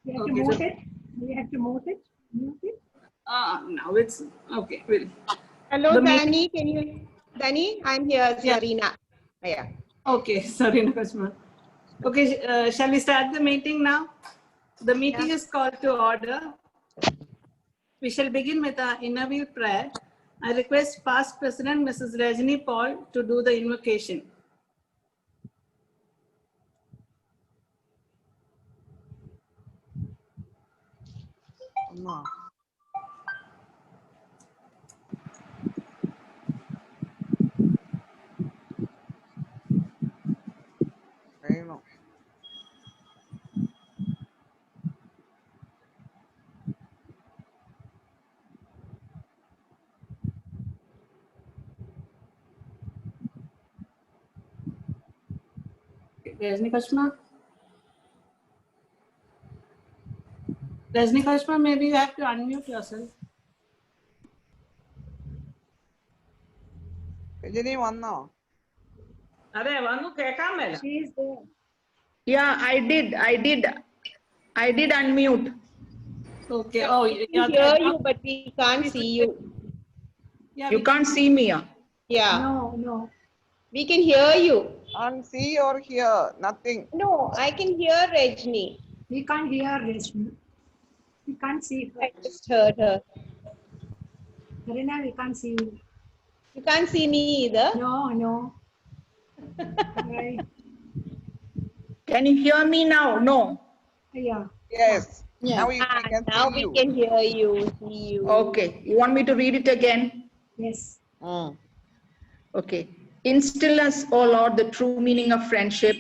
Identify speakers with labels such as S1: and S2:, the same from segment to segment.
S1: We have to
S2: Okay,
S1: mute
S2: so
S1: it. We have to mute it. Mute it.
S2: now it's okay. Will
S3: Hello,
S2: the meeting?
S3: Danny. Can you? Danny, I'm here,
S2: Yeah.
S3: Serena. Yeah.
S2: Okay, sorry, Nakashma. Okay, shall we start the meeting now? The meeting is called to order. We shall begin with our inner wheel prayer. I request past President Mrs. Rajni Paul to do the invocation.
S4: No. No.
S2: Rajni Kashma? Rajni Kashma, maybe you have to unmute yourself.
S4: Rajini vannോ?
S2: Are vanu kekkamela.
S1: She is there.
S5: Yeah, I did unmute.
S2: Okay. Oh,
S3: We can hear you, but we can't see you.
S2: Yeah,
S5: You can't see me.
S3: Yeah.
S1: No, no.
S3: We can hear you.
S4: And see or hear nothing.
S3: No, I can hear Rajni.
S1: We can't hear Rashmi. We can't see her.
S3: I just heard her.
S1: Karina, we can't see you.
S3: You can't see me either.
S1: No, no. Right.
S5: Can you hear me now? No.
S1: Yeah.
S4: Yes.
S5: Yeah.
S4: Now we can
S3: Now
S4: see
S3: we
S4: you.
S3: can hear you, see you.
S5: Okay. You want me to read it again?
S1: Yes.
S4: Mm.
S5: Okay. Instill us, O Lord, the true meaning of friendship.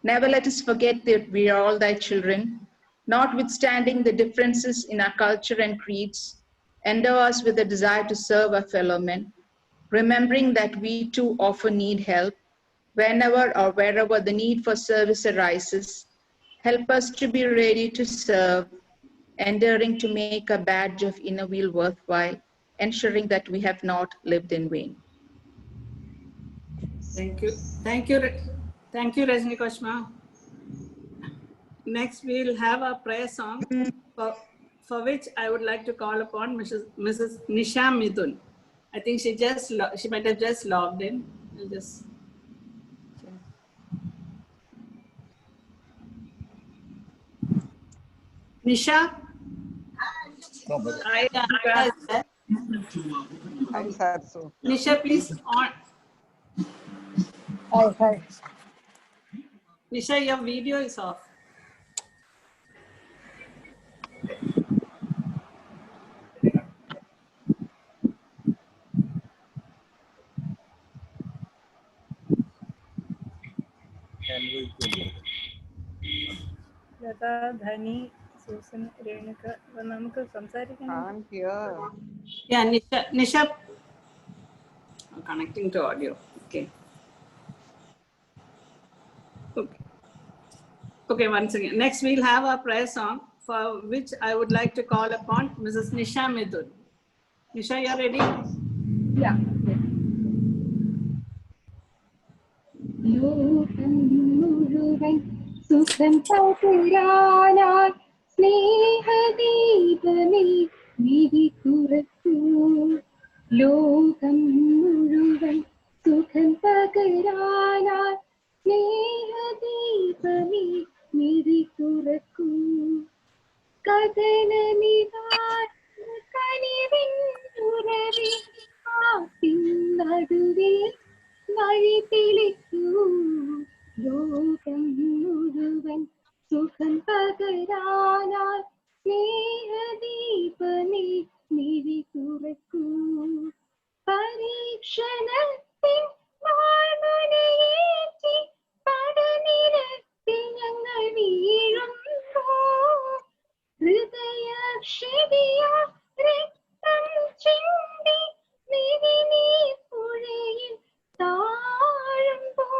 S5: Never let us forget that we are all thy children. Notwithstanding the differences in our culture and creeds, endow us with a desire to serve our fellow men, remembering that we too often need help. Whenever or wherever the need for service arises, help us to be ready to serve, endeavoring to make a badge of inner wheel worthwhile, ensuring that we have not lived in vain.
S2: Thank you. Thank you. Thank you, Rajni Kashma. Next, we'll have a prayer song for which I would like to call upon Mrs. Nisha Midun. I think she might have just logged in. I'll just check. Nisha? Aya is there.
S4: Hi, Sarsu.
S2: Nisha, please on.
S6: Hi.
S2: Nisha, your video is off.
S6: Latha Dhani Susan Renuka അപ്പൊ നമുക്ക് സംസാരിക്കണം.
S4: Can't hear.
S2: Yeah, Nisha, connecting to audio. Okay. Okay, once again. Next, we'll have a prayer song for which I would like to call upon Mrs. Nisha Midun. Nisha, you are ready?
S1: Yeah. ലോകം മുഴുവൻ സുഖം പകരാനായി സ്നേഹദീപമേ വിധി തുറക്കൂ. ലോകം മുഴുവൻ സുഖം പകരാനായി സ്നേഹദീപമേ വിധി തുറക്കൂ. കഥന നിവാരണ കനിവിൻ ഉറവേ ആത്തിൻ നടുവിൽ വഴി തെളിക്കൂ. ലോകം മുഴുവൻ സുഖം പകരാനായി സ്നേഹദീപമേ മിഴി തുറക്കൂ. പരീക്ഷണത്തിൻ വാൾമുനയേറ്റി പടനിരത്തിൽ ഞങ്ങൾ വീഴുന്നു. ഹൃദയക്ഷതിയാ രക്തം ചിന്തി പുഴയിൽ താഴുമ്പോ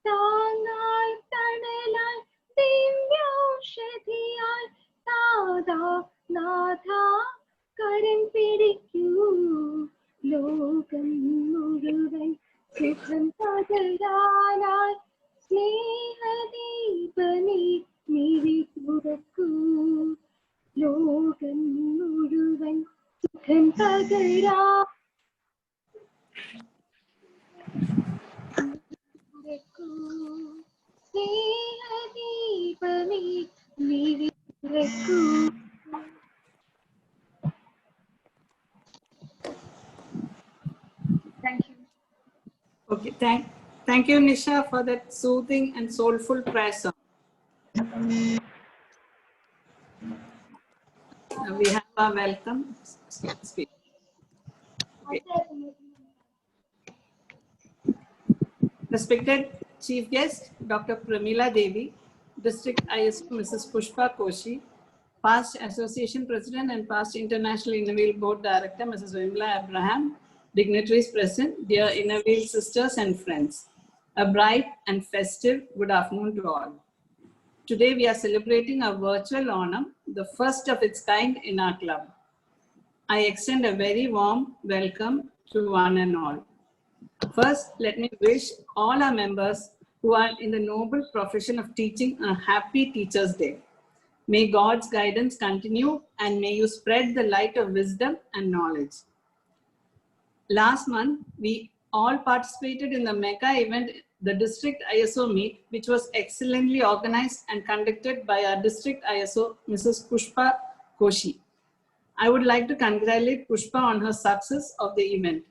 S1: താങ്ങായി തണലായി ദിവ്യൗഷധിയായി നാഥാ നാഥാ കരം പിടിക്കൂ. ലോകം മുഴുവൻ സുഖം പകരാനായി സ്നേഹദീപമേ മിഴി തുറക്കൂ. പകരാ സ്നേഹദീപമേ നിവിരക്കൂ. Thank you.
S2: Okay, thank you, Nisha, for that soothing and soulful prayer song. Now we have our welcome speech. Okay. Respected Chief Guest, Dr. Pramila Devi, District ISO Mrs. Pushpa Koshi, past Association President and past International Innerville Board Director Mrs. Vimla Abraham, dignitaries present, dear Innerville sisters and friends. A bright and festive good afternoon to all. Today we are celebrating a virtual Onam, the first of its kind in our club. I extend a very warm welcome to one and all. First, let me wish all our members who are in the noble profession of teaching a happy Teachers' Day. May God's guidance continue and may you spread the light of wisdom and knowledge. Last month, we all participated in the mega event, the District ISO Meet, which was excellently organized and conducted by our District ISO, Mrs. Pushpa Koshi. I would like to congratulate Pushpa on her success of the event.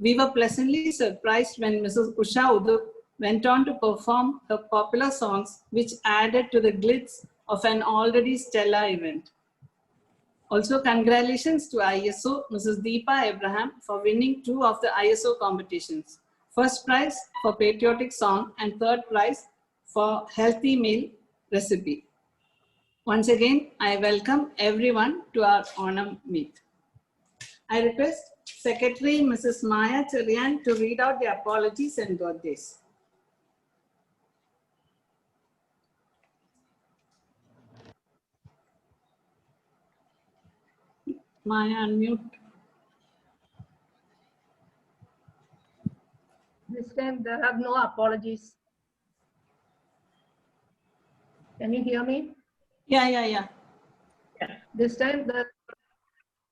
S2: We were pleasantly surprised when Mrs. Usha Uduk went on to perform her popular songs, which added to the glitz of an already stellar event. Also, congratulations to ISO Mrs. Deepa Abraham for winning 2 of the ISO competitions. First prize for patriotic song and third prize for healthy meal recipe. Once again, I welcome everyone to our Onam meet. I request Secretary Mrs. Maya Cherian to read out the apologies and birthdays. Maya, unmute.
S6: This time there are no apologies. Can you hear me?
S2: Yeah.
S6: Yeah. This time there are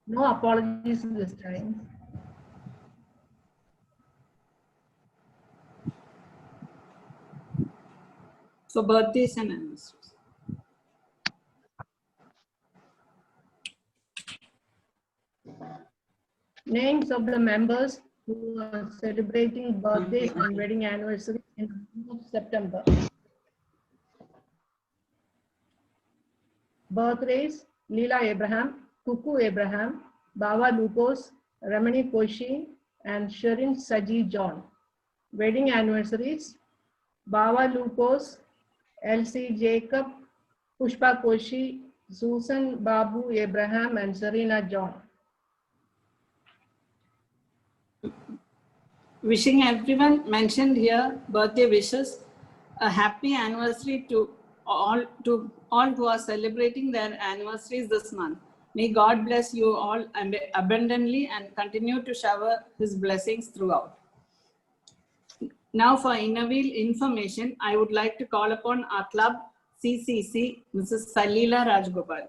S6: no apologies this time.
S2: For birthdays and anniversaries.
S6: Names of the members who are celebrating birthdays and wedding anniversaries in the month of September. Birthdays: Leela Abraham, Kuku Abraham, Baba Lupos, Ramani Koshi, and Sherin Saji John. Wedding anniversaries: Baba Lupos, Elsie Jacob, Pushpa Koshi, Susan Babu Abraham, and Serena John.
S2: Wishing everyone mentioned here birthday wishes a happy anniversary to all who are celebrating their anniversaries this month. May God bless you all abundantly and continue to shower His blessings throughout. Now for Innerville information, I would like to call upon our club CCC, Mrs. Salila Rajgopal.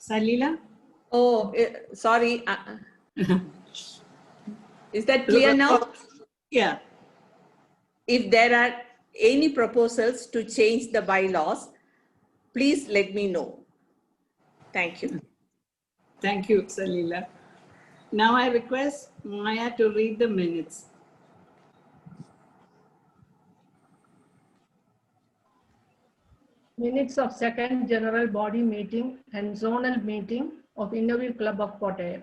S2: Salila?
S7: Oh, sorry. Is that clear now?
S2: Yeah.
S7: If there are any proposals to change the bylaws, please let me know. Thank you.
S2: Thank you, Salila. Now I request Maya to read the minutes.
S6: Minutes of second general body meeting and zonal meeting of Innerville Club of Kottayam.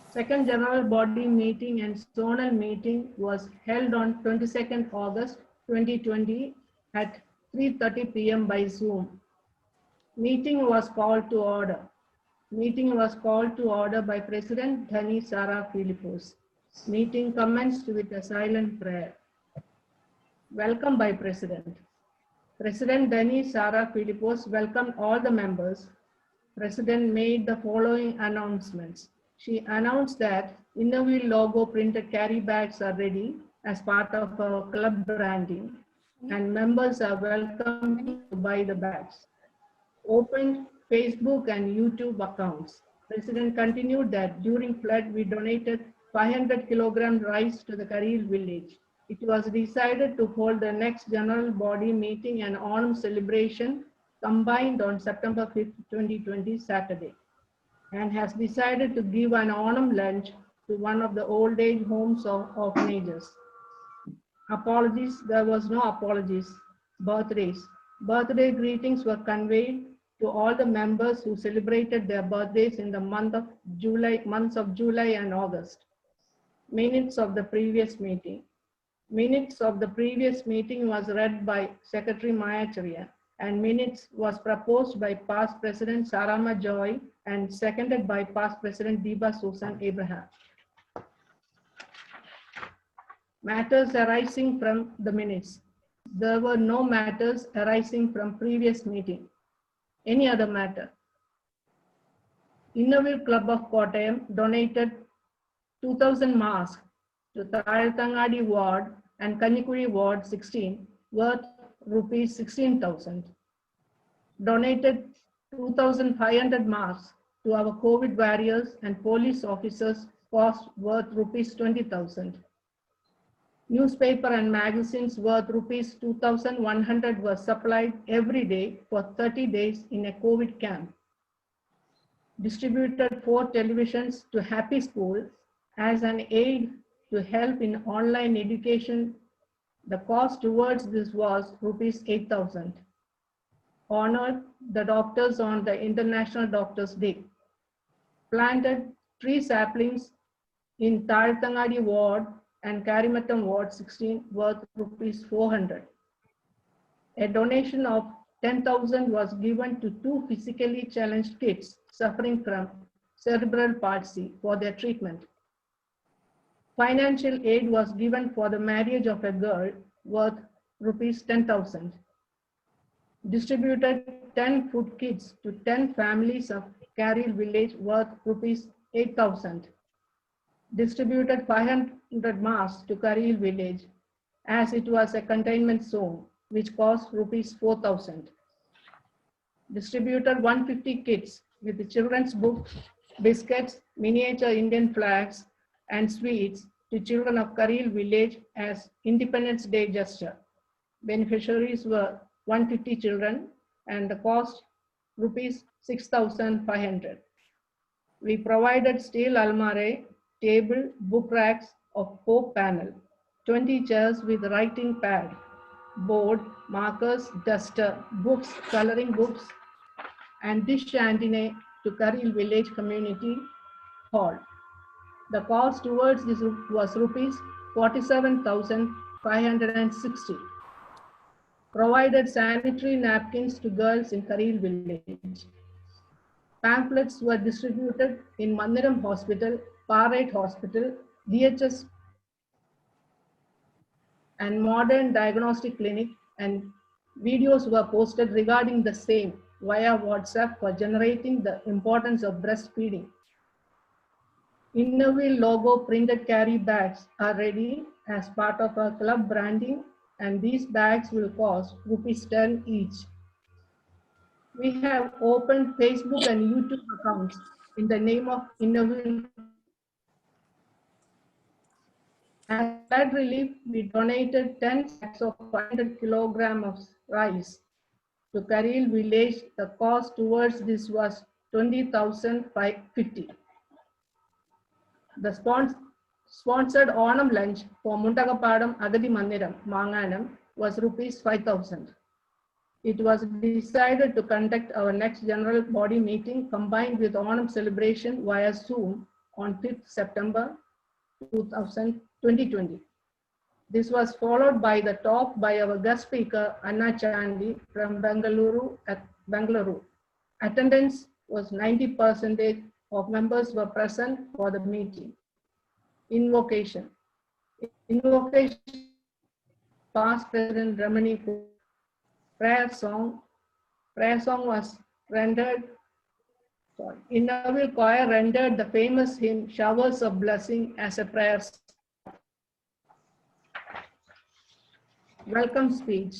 S6: Second general body meeting and zonal meeting was held on 22nd August 2020 at 3:30 p.m. by Zoom. Meeting was called to order. Meeting was called to order by President Dhani Sara Philippos. Meeting commenced with a silent prayer. Welcome by President. President Dhani Sara Philippos welcomed all the members. President made the following announcements. she announced that Innoville logo printed carry bags are ready as part of our club branding, and members are welcome to buy the bags. Opened Facebook and YouTube accounts. President continued that during flood, we donated 500 kilogram rice to the Kareel village. It was decided to hold the next general body meeting and Onam celebration combined on September 5th, 2020, Saturday, and has decided to give an Onam lunch to one of the old age homes of orphanages. Apologies, there was no apologies. Birthdays. Birthday greetings were conveyed to all the members who celebrated their birthdays in the months of July and August. Minutes of the previous meeting. Minutes of the previous meeting was read by Secretary Mayacharya, and minutes was proposed by past President Sarama Joy and seconded by past President Deba Susan Abraham. Matters arising from the minutes. There were no matters arising from previous meeting. Any other matter? Innoville Club of Kottayam donated 2,000 masks to Thalthangadi Ward and Kannikuri Ward 16 worth rupees 16,000. Donated 2,500 masks to our COVID warriors and police officers cost worth rupees 20,000. Newspaper and magazines worth rupees 2,100 were supplied every day for 30 days in a COVID camp. Distributed 4 televisions to Happy School as an aid to help in online education. The cost towards this was rupees 8,000. Honored the doctors on the International Doctors' Day. Planted 3 saplings in Thalthangadi Ward and Karimattam Ward 16 worth rupees 400. A donation of 10,000 was given to 2 physically challenged kids suffering from cerebral palsy for their treatment. Financial aid was given for the marriage of a girl worth rupees 10,000. Distributed 10 food kits to 10 families of Kareel village worth rupees 8,000. Distributed 500 masks to Kareel village as it was a containment zone, which cost rupees 4,000. Distributed 150 kits with the children's books, biscuits, miniature Indian flags, and sweets to children of Kareel village as Independence Day gesture. Beneficiaries were 150 children and the cost rupees 6,500. We provided steel almare, table, book racks of Hope panel, 20 chairs with writing pad, board, markers, duster, books, coloring books, and dish antennae to Kareel village community hall. The cost towards this was rupees 47,560. Provided sanitary napkins to girls in Kareel village. Pamphlets were distributed in Mandiram Hospital, Parrot Hospital, DHS and Modern Diagnostic Clinic, and videos were posted regarding the same via WhatsApp for generating the importance of breastfeeding. Innoville logo printed carry bags are ready as part of our club branding, and these bags will cost rupees 10 each. We have opened Facebook and YouTube accounts in the name of Innoville. As flood relief, we donated 10 sacks of 500 kilograms of rice to Kareel village. The cost towards this was 20,550. The sponsored Onam lunch for Muntakapadam Agadi Mandiram, Manganam was rupees 5,000. It was decided to conduct our next general body meeting combined with Onam celebration via Zoom on 5th September 2020. This was followed by the talk by our guest speaker, Anna Chandi from Bengaluru. Attendance was 90% of members were present for the meeting. Invocation. Invocation, past President Ramani. Prayer song was rendered Innerville choir rendered the famous hymn Showers of Blessing as a prayer. Welcome speech.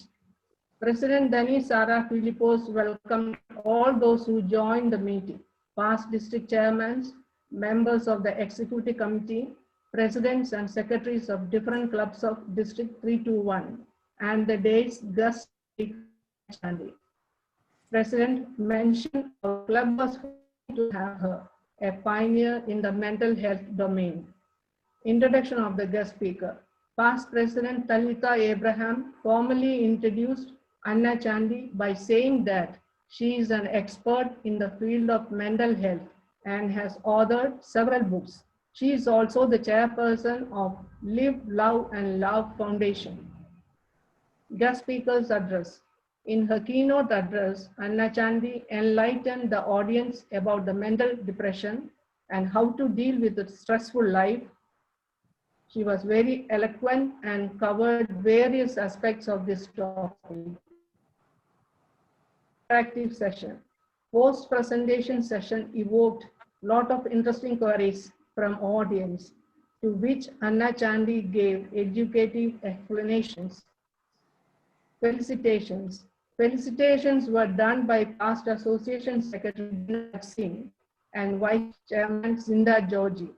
S6: President Dennis Sara Filipos welcomed all those who joined the meeting, past district chairmen, members of the executive committee, presidents and secretaries of different clubs of District 321, and the day's guest speaker. President mentioned our club was fortunate to have her, a pioneer in the mental health domain. Introduction of the guest speaker. Past President Talitha Abraham formally introduced Anna Chandy by saying that she is an expert in the field of mental health and has authored several books. She is also the chairperson of Live, Love and Love Foundation. Guest speaker's address. In her keynote address, Anna Chandy enlightened the audience about the mental depression and how to deal with a stressful life. She was very eloquent and covered various aspects of this topic. Interactive session. Post-presentation session evoked a lot of interesting queries from audience, to which Anna Chandy gave educative explanations. Felicitations. Felicitations were done by past Association Secretary Dinat Singh and Vice Chairman Zinda Georgie.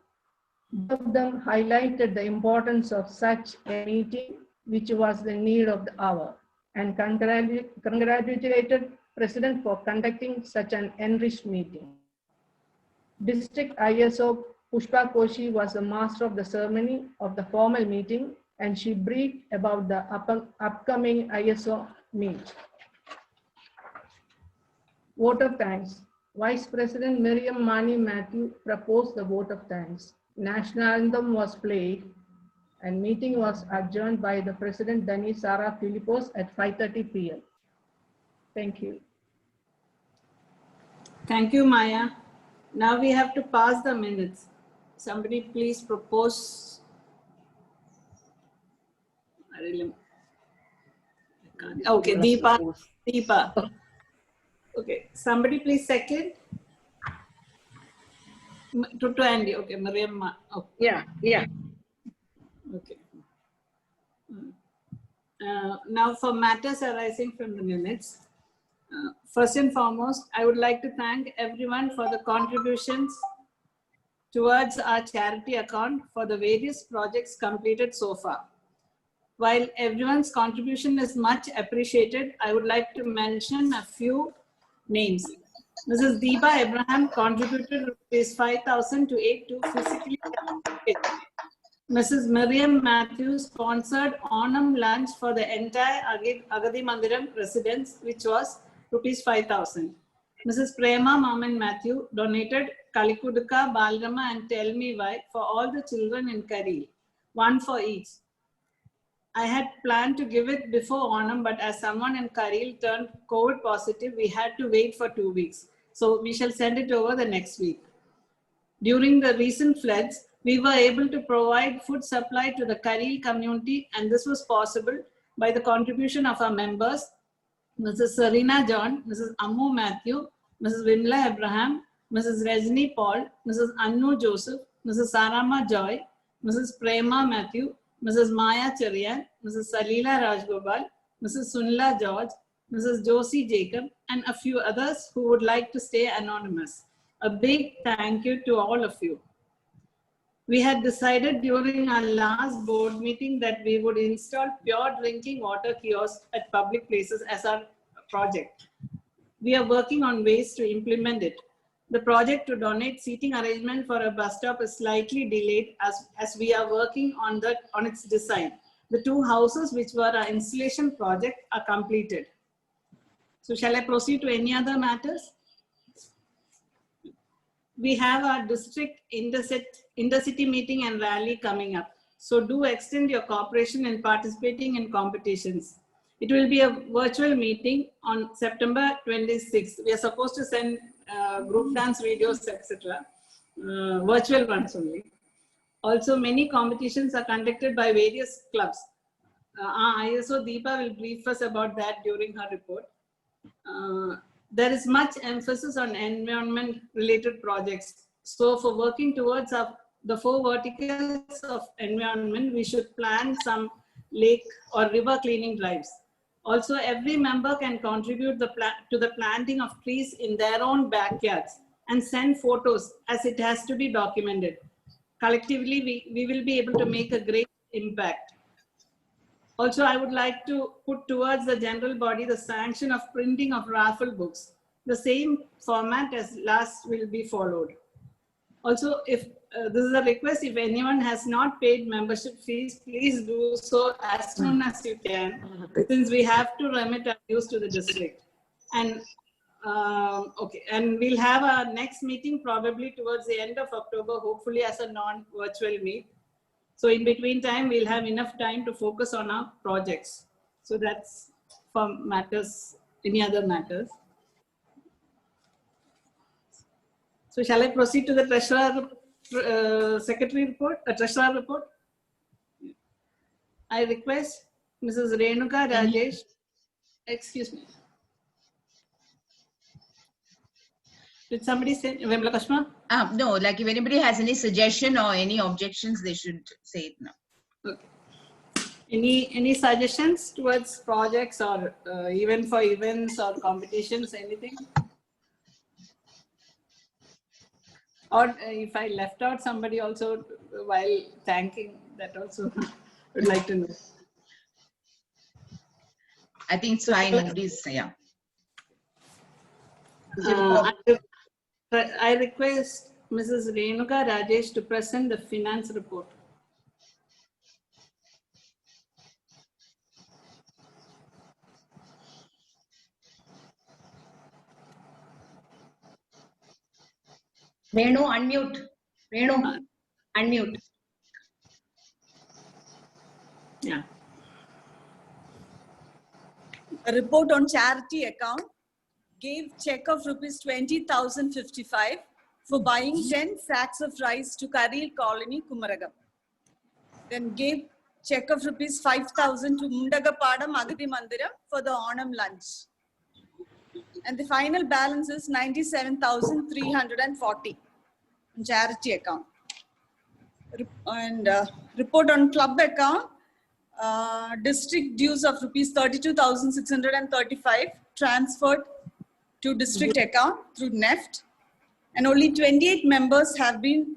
S6: Both of them highlighted the importance of such a meeting, which was the need of the hour, and congratulated President for conducting such an enriched meeting. District ISO Pushpa Koshi was the master of the ceremony of the formal meeting, and she briefed about the upcoming ISO meet. Vote of thanks. Vice President Miriam Mani Matthew proposed the vote of thanks. National anthem was played and meeting was adjourned by the President Dennis Sara Filipos at 5:30 p.m. Thank you.
S2: Thank you, Maya. Now we have to pass the minutes. Somebody please propose. Okay, Deepa. Okay, somebody please second. To Andy. Okay, Mariam. Okay.
S5: Yeah.
S2: Okay. Now for matters arising from the minutes. First and foremost, I would like to thank everyone for the contributions towards our charity account for the various projects completed so far. While everyone's contribution is much appreciated, I would like to mention a few names. Mrs. Deepa Abraham contributed ₹5,000 to aid to physically. Mrs. Miriam Matthews sponsored Onam lunch for the entire Agadi Mandiram residents, which was ₹5,000. Mrs. Prema Maman Matthew donated Kalikuduka, Balrama and Tell Me Why for all the children in Karil, one for each. I had planned to give it before Onam, but as someone in Karil turned COVID positive, we had to wait for 2 weeks. So we shall send it over the next week. During the recent floods, we were able to provide food supply to the Karil community, and this was possible by the contribution of our members, Mrs. Serena John, Mrs. Ammu Matthew, Mrs. Vimla Abraham, Mrs. Rajni Paul, Mrs. Annu Joseph, Mrs. Sarama Joy, Mrs. Prema Matthew, Mrs. Maya Cherian, Mrs. Salila Rajgopal, Mrs. Sunila George, Mrs. Josie Jacob, and a few others who would like to stay anonymous. A big thank you to all of you. We had decided during our last board meeting that we would install pure drinking water kiosks at public places as our project. We are working on ways to implement it. The project to donate seating arrangement for a bus stop is slightly delayed as we are working on its design. The 2 houses which were our installation project are completed. So shall I proceed to any other matters? We have our district intercity meeting and rally coming up. So do extend your cooperation in participating in competitions. It will be a virtual meeting on September 26th. We are supposed to send group dance videos, etc. Virtual ones only. Also, many competitions are conducted by various clubs. ISO Deepa will brief us about that during her report. there is much emphasis on environment related projects. So for working towards the 4 verticals of environment, we should plan some lake or river cleaning drives. Also, every member can contribute to the planting of trees in their own backyards and send photos, as it has to be documented. Collectively, we will be able to make a great impact. Also, I would like to put towards the general body the sanction of printing of raffle books. The same format as last will be followed. Also, if this is a request, if anyone has not paid membership fees, please do so as soon as you can, since we have to remit our dues to the district. And okay, and we'll have our next meeting probably towards the end of October, hopefully as a non-virtual meet. So in between time, we'll have enough time to focus on our projects. So that's for matters, any other matters. So shall I proceed to the treasurer secretary report, treasurer report? I request Mrs. Renuka Rajesh, excuse me. Did somebody say, Vimla Kashma?
S8: No, like if anybody has any suggestion or any objections, they should say it now.
S2: Okay. Any suggestions towards projects or even for events or competitions, anything? Or if I left out somebody also while thanking, that also would like to know.
S8: I think it's fine. Nobody's, yeah.
S2: I request Mrs. Renuka Rajesh to present the finance report.
S9: Renu, unmute. Renu, unmute.
S2: Yeah.
S10: A report on charity account gave check of rupees 20,055 for buying 10 sacks of rice to Karil Colony, Kumaragam. Then gave check of rupees 5,000 to Mundagapadam Agadi Mandiram for the Onam lunch. And the final balance is 97,340 charity account. And report on club account, district dues of rupees 32,635 transferred to district account through NEFT, and only 28 members have been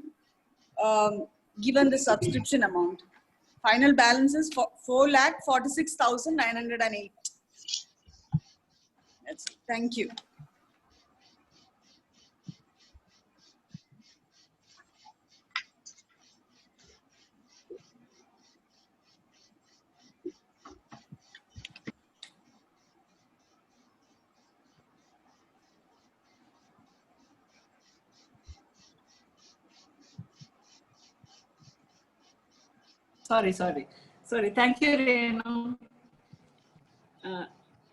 S10: given the subscription amount. Final balance is 4,46,908. That's it. Thank you.
S2: Sorry. Thank you, Renu.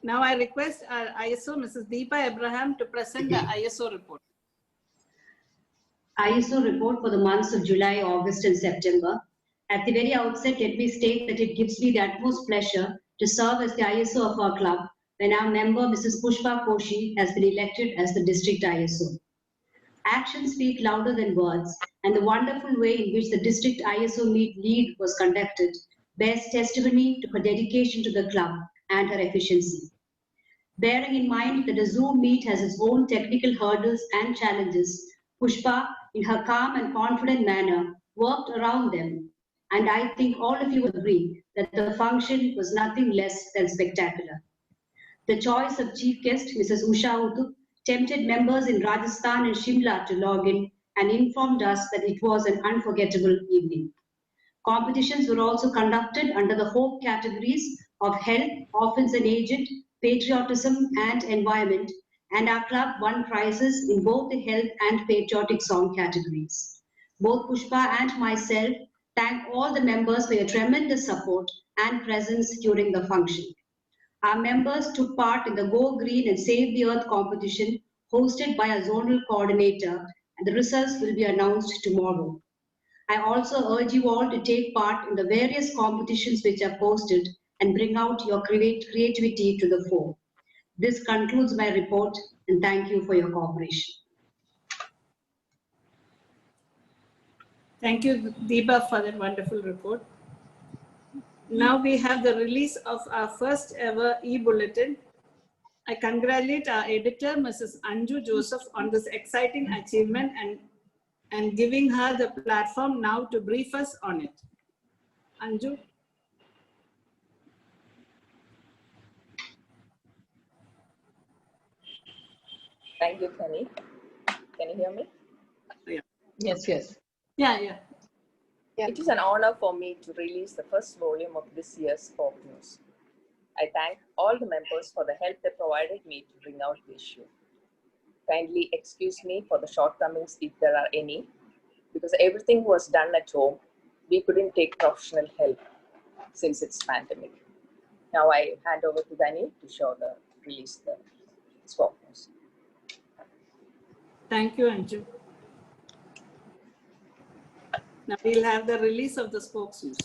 S2: Now I request our ISO, Mrs. Deepa Abraham, to present the ISO report.
S9: ISO report for the months of July, August, and September. At the very outset, let me state that it gives me the utmost pleasure to serve as the ISO of our club when our member, Mrs. Pushpa Koshi, has been elected as the district ISO. Actions speak louder than words, and the wonderful way in which the district ISO meet lead was conducted bears testimony to her dedication to the club and her efficiency. Bearing in mind that a Zoom meet has its own technical hurdles and challenges, Pushpa, in her calm and confident manner, worked around them. And I think all of you would agree that the function was nothing less than spectacular. The choice of chief guest, Mrs. Usha Uddu, tempted members in Rajasthan and Shimla to log in and informed us that it was an unforgettable evening. Competitions were also conducted under the hope categories of health, orphans and aged, patriotism and environment, and our club won prizes in both the health and patriotic song categories. Both Pushpa and myself thank all the members for your tremendous support and presence during the function. Our members took part in the Go Green and Save the Earth competition hosted by a zonal coordinator, and the results will be announced tomorrow. I also urge you all to take part in the various competitions which are posted and bring out your creativity to the fore. This concludes my report and thank you for your cooperation.
S2: Thank you, Deepa, for that wonderful report. Now we have the release of our first ever e-bulletin. I congratulate our editor, Mrs. Anju Joseph, on this exciting achievement and giving her the platform now to brief us on it. Anju?
S11: Thank you, Penny. Can you hear me?
S2: Yeah.
S6: Yes, yes.
S2: Yeah.
S11: It is an honor for me to release the first volume of this year's Folk News. I thank all the members for the help they provided me to bring out the issue. Kindly excuse me for the shortcomings if there are any, because everything was done at home. We couldn't take professional help since it's pandemic. Now I hand over to Danny to release the Folk News.
S2: Thank you, Anju. Now we'll have the release of the Spokes News.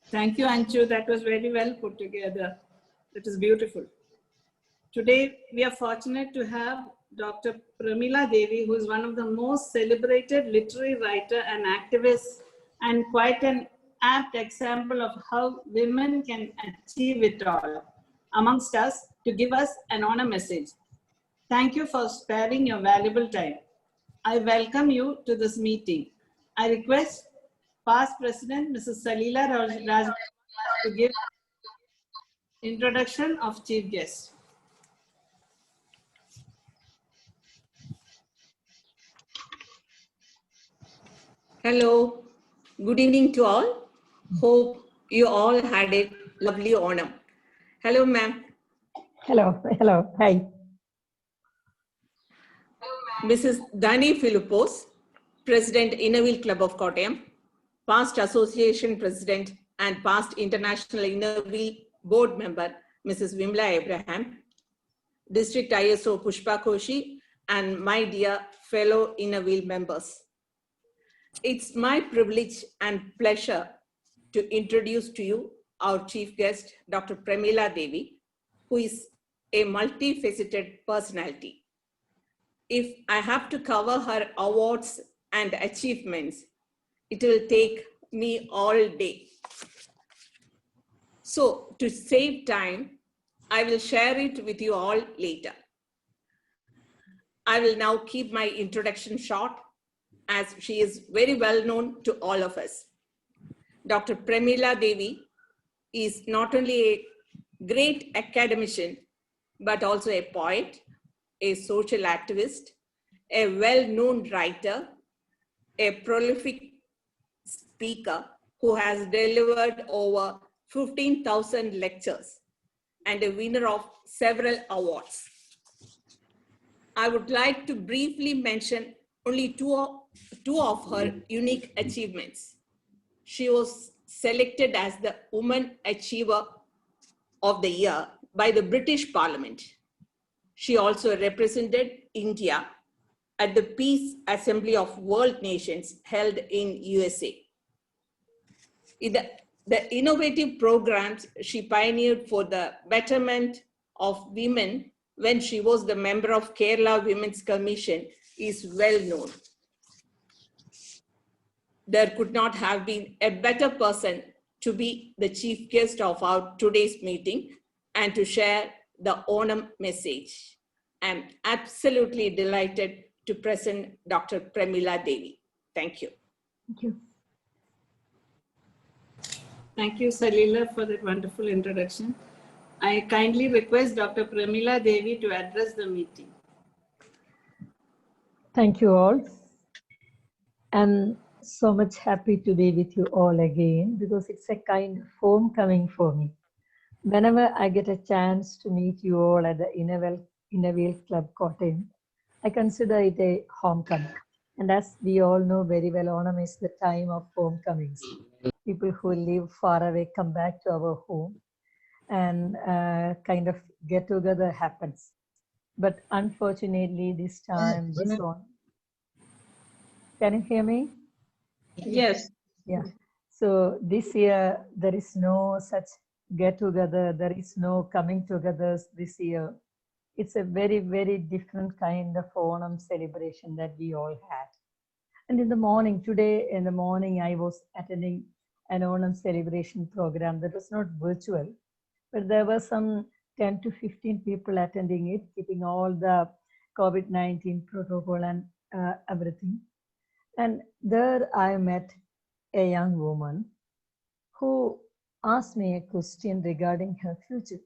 S2: Thank you, Anju. That was very well put together. It is beautiful. Today, we are fortunate to have Dr. Pramila Devi, who is one of the most celebrated literary writer and activist, and quite an apt example of how women can achieve it all, amongst us, to give us an honor message. Thank you for sparing your valuable time. I welcome you to this meeting. I request past President Mrs. Salila Raj to give introduction of chief guest.
S7: Hello, good evening to all. Hope you all had a lovely Onam. Hello, ma'am.
S12: Hello, hi.
S7: Mrs. Dani Philippos, President, Innerville Club of Kottayam, past Association President and past International Innerville Board Member, Mrs. Vimla Abraham, District ISO Pushpa Koshi, and my dear fellow Innerville members. It's my privilege and pleasure to introduce to you our chief guest, Dr. Pramila Devi, who is a multifaceted personality. If I have to cover her awards and achievements, it will take me all day. So to save time, I will share it with you all later. I will now keep my introduction short as she is very well known to all of us. Dr. Premila Devi is not only a great academician, but also a poet, a social activist, a well-known writer, a prolific speaker who has delivered over 15,000 lectures and a winner of several awards. I would like to briefly mention only two of her unique achievements. She was selected as the Woman Achiever of the Year by the British Parliament. She also represented India at the Peace Assembly of World Nations held in USA. In the innovative programs she pioneered for the betterment of women when she was the member of Kerala Women's Commission is well known. There could not have been a better person to be the chief guest of our today's meeting and to share the Onam message. I'm absolutely delighted to present Dr. Premila Devi. Thank you.
S12: Thank you.
S2: Thank you, Salila, for that wonderful introduction. I kindly request Dr. Premila Devi to address the meeting.
S12: Thank you all. I'm so much happy to be with you all again because it's a kind of homecoming for me. Whenever I get a chance to meet you all at the Innervale Club Kottayam, I consider it a homecoming. And as we all know very well, Onam is the time of homecomings. People who live far away come back to our home and kind of get together happens. But unfortunately, this time, this one. Can you hear me?
S2: Yes.
S12: Yeah. So this year, there is no such get together. There is no coming together this year. It's a very, very different kind of Onam celebration that we all had. And in the morning, today in the morning, I was attending an Onam celebration program that was not virtual, but there were some 10 to 15 people attending it, keeping all the COVID-19 protocol and everything. And there I met a young woman who asked me a question regarding her future.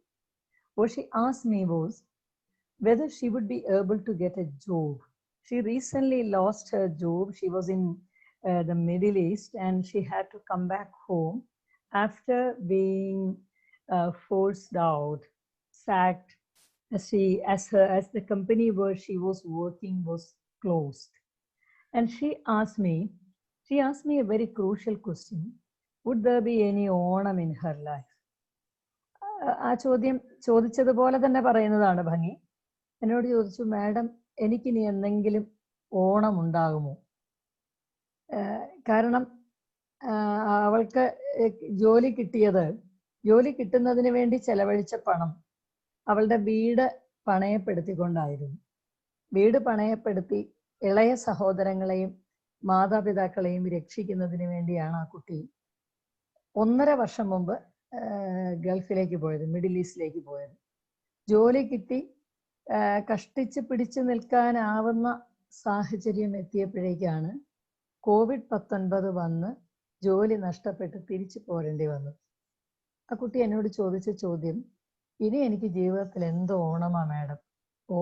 S12: What she asked me was whether she would be able to get a job. She recently lost her job. She was in the Middle East and she had to come back home after being forced out, sacked, as the company where she was working was closed. And she asked me a very crucial question. Would there be any Onam in her life? ആ ചോദ്യം ചോദിച്ചതുപോലെ തന്നെ പറയുന്നതാണ് ഭംഗി. എന്നോട് ചോദിച്ചു, madam എനിക്കിനി എന്തെങ്കിലും ഓണം ഉണ്ടാകുമോ? കാരണം അവൾക്ക് ജോലി കിട്ടുന്നതിന് വേണ്ടി ചെലവഴിച്ച പണം അവളുടെ വീട് പണയപ്പെടുത്തിക്കൊണ്ടായിരുന്നു. വീട് പണയപ്പെടുത്തി ഇളയ സഹോദരങ്ങളെയും മാതാപിതാക്കളെയും രക്ഷിക്കുന്നതിന് വേണ്ടിയാണ് ആ കുട്ടി 1.5 വർഷം മുമ്പ് ഗൾഫിലേക്ക് പോയത്, മിഡിൽ ഈസ്റ്റിലേക്ക് പോയത്. ജോലി കിട്ടി കഷ്ടിച്ച് പിടിച്ചു നിൽക്കാനാവുന്ന സാഹചര്യം എത്തിയപ്പോഴേക്കാണ് COVID-19 വന്ന് ജോലി നഷ്ടപ്പെട്ട് തിരിച്ചു പോരേണ്ടി വന്നത്. ആ കുട്ടി എന്നോട് ചോദിച്ച ചോദ്യം, ഇനി എനിക്ക് ജീവിതത്തിൽ എന്ത് ഓണമാ മാഡം,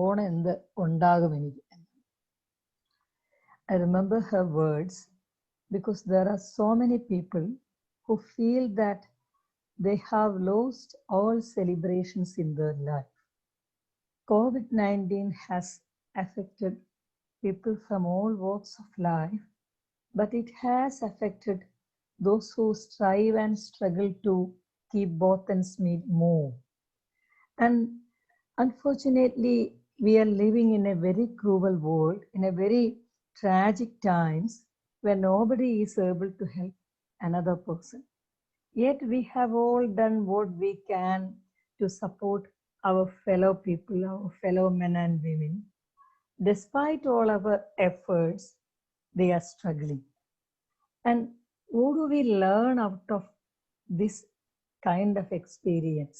S12: ഓണം എന്ത് ഉണ്ടാകും എനിക്ക്? I remember her words because there are so many people who feel that they have lost all celebrations in their life. COVID-19 has affected people from all walks of life, but it has affected those who strive and struggle to keep both ends move. And unfortunately, we are living in a very cruel world, in a very tragic times where nobody is able to help another person. Yet we have all done what we can to support our fellow people, our fellow men and women. Despite all our efforts, they are struggling. And what do we learn out of this kind of experience?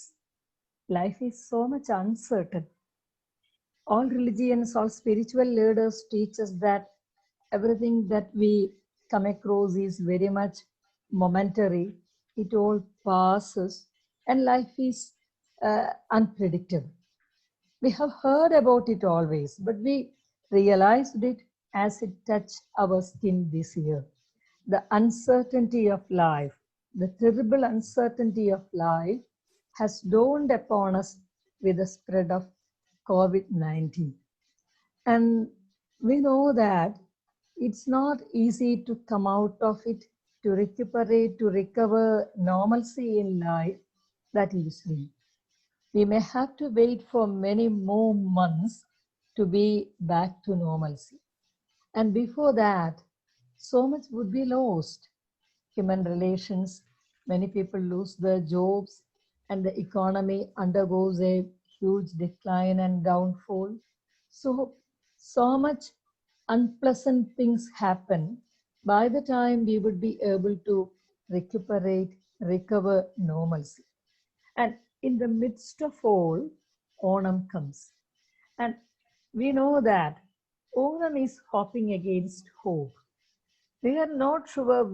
S12: Life is so much uncertain. all religions, all spiritual leaders teach us that everything that we come across is very much momentary. It all passes, and life is unpredictable. We have heard about it always, but we realized it as it touched our skin this year. The uncertainty of life, the terrible uncertainty of life has dawned upon us with the spread of COVID-19. And we know that it's not easy to come out of it, to recuperate, to recover normalcy in life that easily. We may have to wait for many more months to be back to normalcy. And before that, so much would be lost. Human relations, many people lose their jobs, and the economy undergoes a huge decline and downfall. So much unpleasant things happen. By the time we would be able to recuperate, recover normalcy. And in the midst of all, Onam comes. And we know that Onam is hoping against hope. We are not sure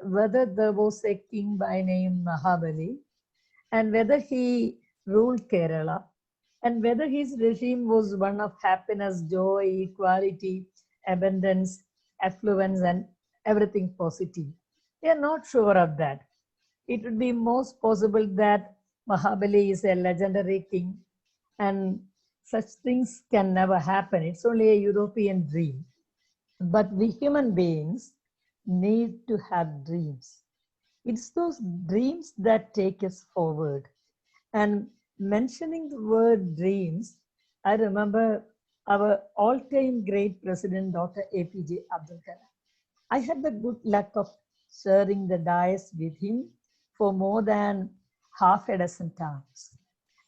S12: whether there was a king by name Mahabali, and whether he ruled Kerala, and whether his regime was one of happiness, joy, equality, abundance, affluence, and everything positive. We are not sure of that. It would be most possible that Mahabali is a legendary king, and such things can never happen. It's only a European dream. But we human beings need to have dreams. It's those dreams that take us forward. And mentioning the word dreams, I remember our all-time great president, Dr. APJ Abdul Kalam. I had the good luck of sharing the dais with him for more than half a dozen times.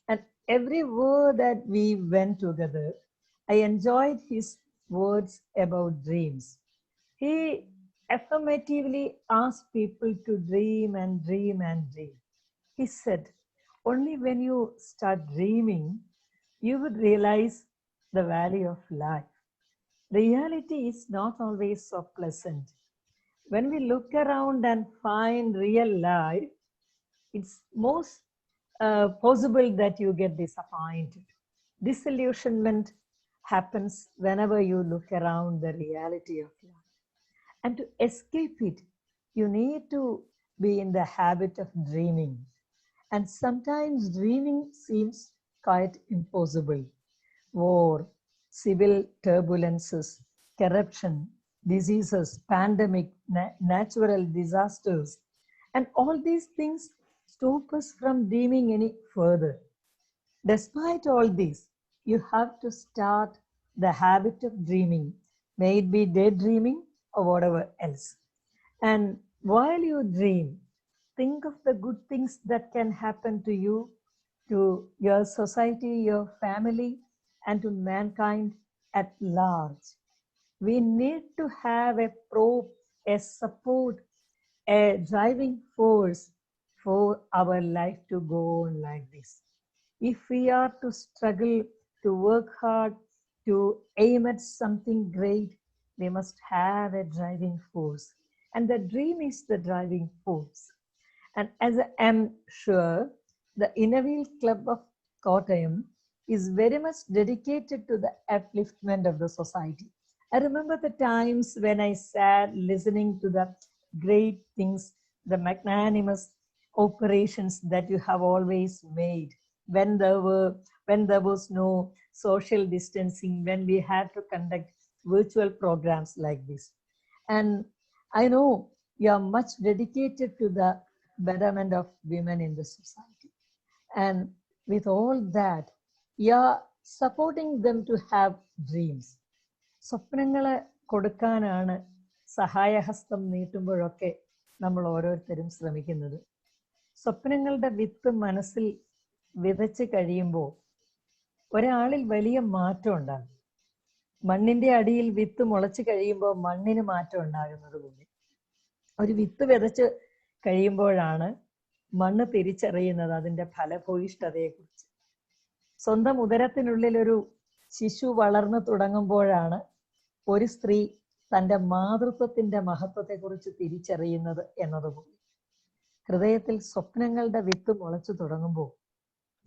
S12: And every word that we went together, I enjoyed his words about dreams. He affirmatively asked people to dream and dream and dream. He said, only when you start dreaming, you would realize the value of life. Reality is not always so pleasant. When we look around and find real life, it's most possible that you get disappointed. Disillusionment happens whenever you look around the reality of life. And to escape it, you need to be in the habit of dreaming. And sometimes dreaming seems quite impossible. War, civil turbulences, corruption, diseases, pandemic, natural disasters, and all these things stop us from dreaming any further. Despite all this, you have to start the habit of dreaming, may it be daydreaming or whatever else. And while you dream, think of the good things that can happen to you, to your society, your family, and to mankind at large. We need to have a prop, a support, a driving force for our life to go on like this. If we are to struggle, to work hard, to aim at something great, we must have a driving force. And the dream is the driving force. And as I am sure, the Innerville Club of Kottayam is very much dedicated to the upliftment of the society. I remember the times when I sat listening to the great things, the magnanimous operations that you have always made when there was no social distancing, when we had to conduct virtual programs like this. And I know you are much dedicated to the betterment of women in the society. And with all that, you are supporting them to have dreams. സ്വപ്നങ്ങളെ കൊടുക്കാനാണ് സഹായഹസ്തം നീട്ടുമ്പോഴൊക്കെ നമ്മൾ ഓരോരുത്തരും ശ്രമിക്കുന്നത്. സ്വപ്നങ്ങളുടെ വിത്ത് മനസ്സിൽ വിതച്ച് കഴിയുമ്പോൾ ഒരാളിൽ വലിയ മാറ്റം ഉണ്ടാകും. മണ്ണിന്റെ അടിയിൽ വിത്ത് മുളച്ച് കഴിയുമ്പോൾ മണ്ണിന് മാറ്റം ഉണ്ടാകുന്നത് പോലെ ഒരു വിത്ത് വിതച്ച് കഴിയുമ്പോഴാണ് മണ്ണ് തിരിച്ചറിയുന്നത് അതിൻ്റെ ഫലഭൂയിഷ്ഠതയെക്കുറിച്ച്. സ്വന്തം ഉദരത്തിനുള്ളിൽ ഒരു ശിശു വളർന്നു തുടങ്ങുമ്പോഴാണ് ഒരു സ്ത്രീ തൻ്റെ മാതൃത്വത്തിൻ്റെ മഹത്വത്തെക്കുറിച്ച് തിരിച്ചറിയുന്നത് എന്നതുപോലെ ഹൃദയത്തിൽ സ്വപ്നങ്ങളുടെ വിത്ത് മുളച്ചു തുടങ്ങുമ്പോൾ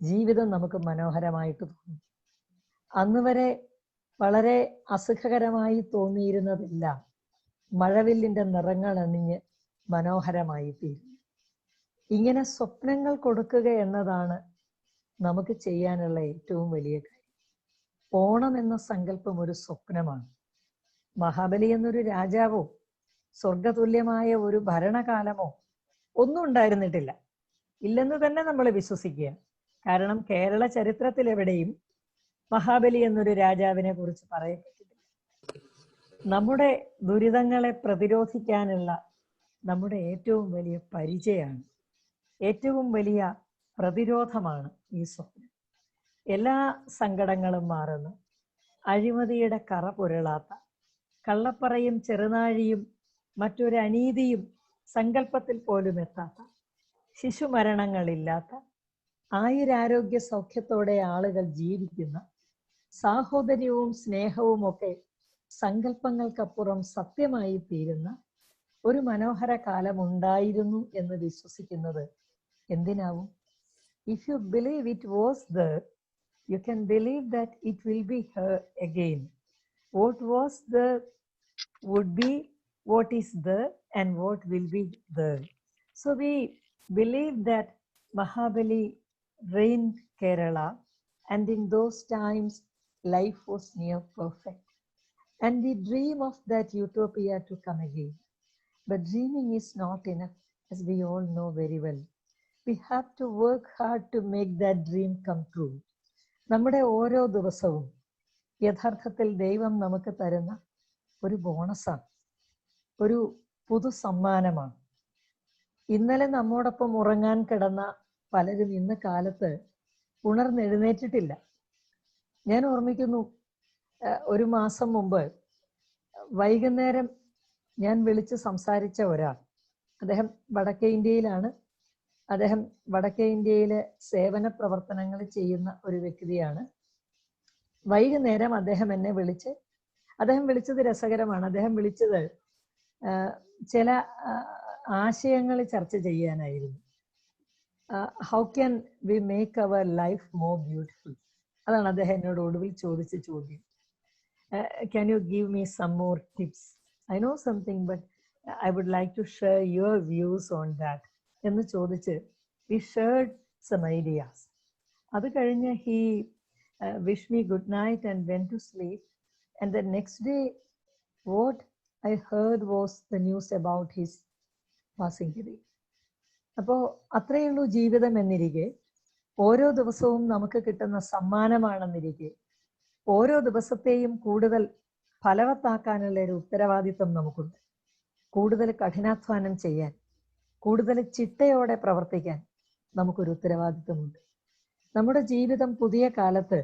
S12: ജീവിതം നമുക്ക് മനോഹരമായിട്ട് തോന്നും. അന്ന് വരെ വളരെ അസുഖകരമായി തോന്നിയിരുന്നതെല്ലാം മഴവില്ലിൻ്റെ നിറങ്ങൾ അണിഞ്ഞ് മനോഹരമായി തീരും. ഇങ്ങനെ സ്വപ്നങ്ങൾ കൊടുക്കുക എന്നതാണ് നമുക്ക് ചെയ്യാനുള്ള ഏറ്റവും വലിയ കാര്യം. ഓണം എന്ന സങ്കല്പം ഒരു സ്വപ്നമാണ്. മഹാബലി എന്നൊരു രാജാവോ സ്വർഗതുല്യമായ ഒരു ഭരണകാലമോ ഒന്നും ഉണ്ടായിരുന്നിട്ടില്ല, ഇല്ലെന്ന് തന്നെ നമ്മൾ വിശ്വസിക്കുക. കാരണം കേരള ചരിത്രത്തിൽ എവിടെയും മഹാബലി എന്നൊരു രാജാവിനെ കുറിച്ച് പറയപ്പെട്ടിട്ടില്ല. നമ്മുടെ ദുരിതങ്ങളെ പ്രതിരോധിക്കാനുള്ള നമ്മുടെ ഏറ്റവും വലിയ പരിചയമാണ്, ഏറ്റവും വലിയ പ്രതിരോധമാണ് ഈ സ്വപ്നം. എല്ലാ സങ്കടങ്ങളും മാറുന്ന, അഴിമതിയുടെ കറ പുരളാത്ത, കള്ളപ്പറയും ചെറുനാഴിയും മറ്റൊരു അനീതിയും സങ്കല്പത്തിൽ പോലും എത്താത്ത, ശിശുമരണങ്ങളില്ലാത്ത, ആയുരാരോഗ്യ സൗഖ്യത്തോടെ ആളുകൾ ജീവിക്കുന്ന, സാഹോദര്യവും സ്നേഹവും ഒക്കെ സങ്കല്പങ്ങൾക്കപ്പുറം സത്യമായി തീരുന്ന ഒരു മനോഹര കാലം ഉണ്ടായിരുന്നു എന്ന് വിശ്വസിക്കുന്നത് എന്തിനാവും? If you believe it was there, you can believe that it will be here again. What was there would be what is there and what will be there. So we believe that Mahabali reigned Kerala, and in those times life was near perfect. And we dream of that utopia to come again. But dreaming is not enough, as we all know very well. We have to work hard to make that dream come true. നമ്മുടെ ഓരോ ദിവസവും യഥാർത്ഥത്തിൽ ദൈവം നമുക്ക് തരുന്ന ഒരു ബോണസാണ്, ഒരു പുതു സമ്മാനമാണ്. ഇന്നലെ നമ്മോടൊപ്പം ഉറങ്ങാൻ കിടന്ന പലരും ഇന്ന് കാലത്ത് ഉണർന്നെഴുന്നേറ്റിട്ടില്ല. ഞാൻ ഓർമ്മിക്കുന്നു, ഒരു മാസം മുമ്പ് വൈകുന്നേരം ഞാൻ വിളിച്ച് സംസാരിച്ച ഒരാൾ, അദ്ദേഹം വടക്കേ ഇന്ത്യയിലാണ്. അദ്ദേഹം വടക്കേ ഇന്ത്യയിലെ സേവന പ്രവർത്തനങ്ങൾ ചെയ്യുന്ന ഒരു വ്യക്തിയാണ്. വൈകുന്നേരം അദ്ദേഹം എന്നെ അദ്ദേഹം വിളിച്ചത് രസകരമാണ്. അദ്ദേഹം വിളിച്ചത് ചില ആശയങ്ങൾ ചർച്ച ചെയ്യാനായിരുന്നു. How can we make our life more beautiful? അതാണ് അദ്ദേഹം എന്നോട് ഒടുവിൽ ചോദിച്ച ചോദ്യം. Can you give me some more tips? I know something, but I would like to share your views on that എന്ന് ചോദിച്ച് വി ഷെയർഡ് സം ഐഡിയാസ്. അത് കഴിഞ്ഞ് he wished me good night and went to sleep. And the next day, what I heard was the news about his passing away. അപ്പോൾ അത്രയേ ഉള്ളൂ ജീവിതം എന്നിരിക്കെ, ഓരോ ദിവസവും നമുക്ക് കിട്ടുന്ന സമ്മാനമാണെന്നിരിക്കെ, ഓരോ ദിവസത്തെയും കൂടുതൽ ഫലവത്താക്കാനുള്ള ഒരു ഉത്തരവാദിത്വം നമുക്കുണ്ട്. കൂടുതൽ കഠിനാധ്വാനം ചെയ്യാൻ, കൂടുതൽ ചിട്ടയോടെ പ്രവർത്തിക്കാൻ നമുക്കൊരു ഉത്തരവാദിത്വമുണ്ട്. നമ്മുടെ ജീവിതം പുതിയ കാലത്ത്